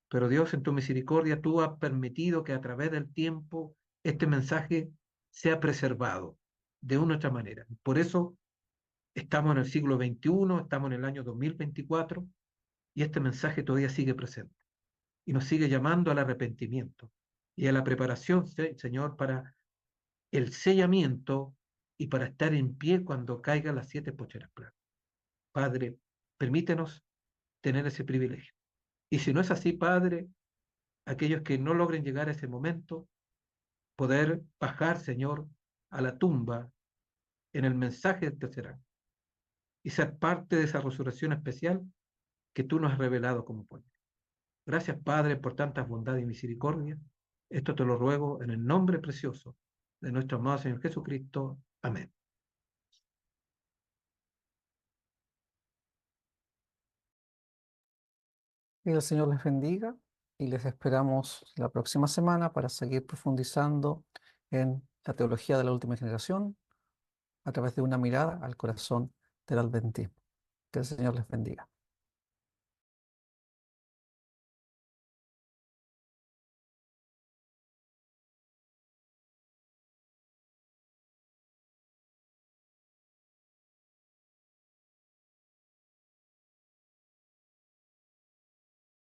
Pero Dios, en tu misericordia, tú has permitido que a través del tiempo este mensaje sea preservado de una u otra manera. Por eso estamos en el siglo XXI, estamos en el año 2024 y este mensaje todavía sigue presente y nos sigue llamando al arrepentimiento y a la preparación, Señor, para el sellamiento y para estar en pie cuando caigan las 7 posteras plagas. Padre, permítenos tener ese privilegio. Y si no es así, Padre, aquellos que no logren llegar a ese momento, poder bajar, Señor, a la tumba en el mensaje del tercer año y ser parte de esa resurrección especial que tú nos has revelado como pueblo. Gracias, Padre, por tantas bondades y misericordia. Esto te lo ruego en el nombre precioso de nuestro amado Señor Jesucristo. Amén. Que el Señor les bendiga y les esperamos la próxima semana para seguir profundizando en la teología de la última generación a través de una mirada al corazón del adventismo. Que el Señor les bendiga.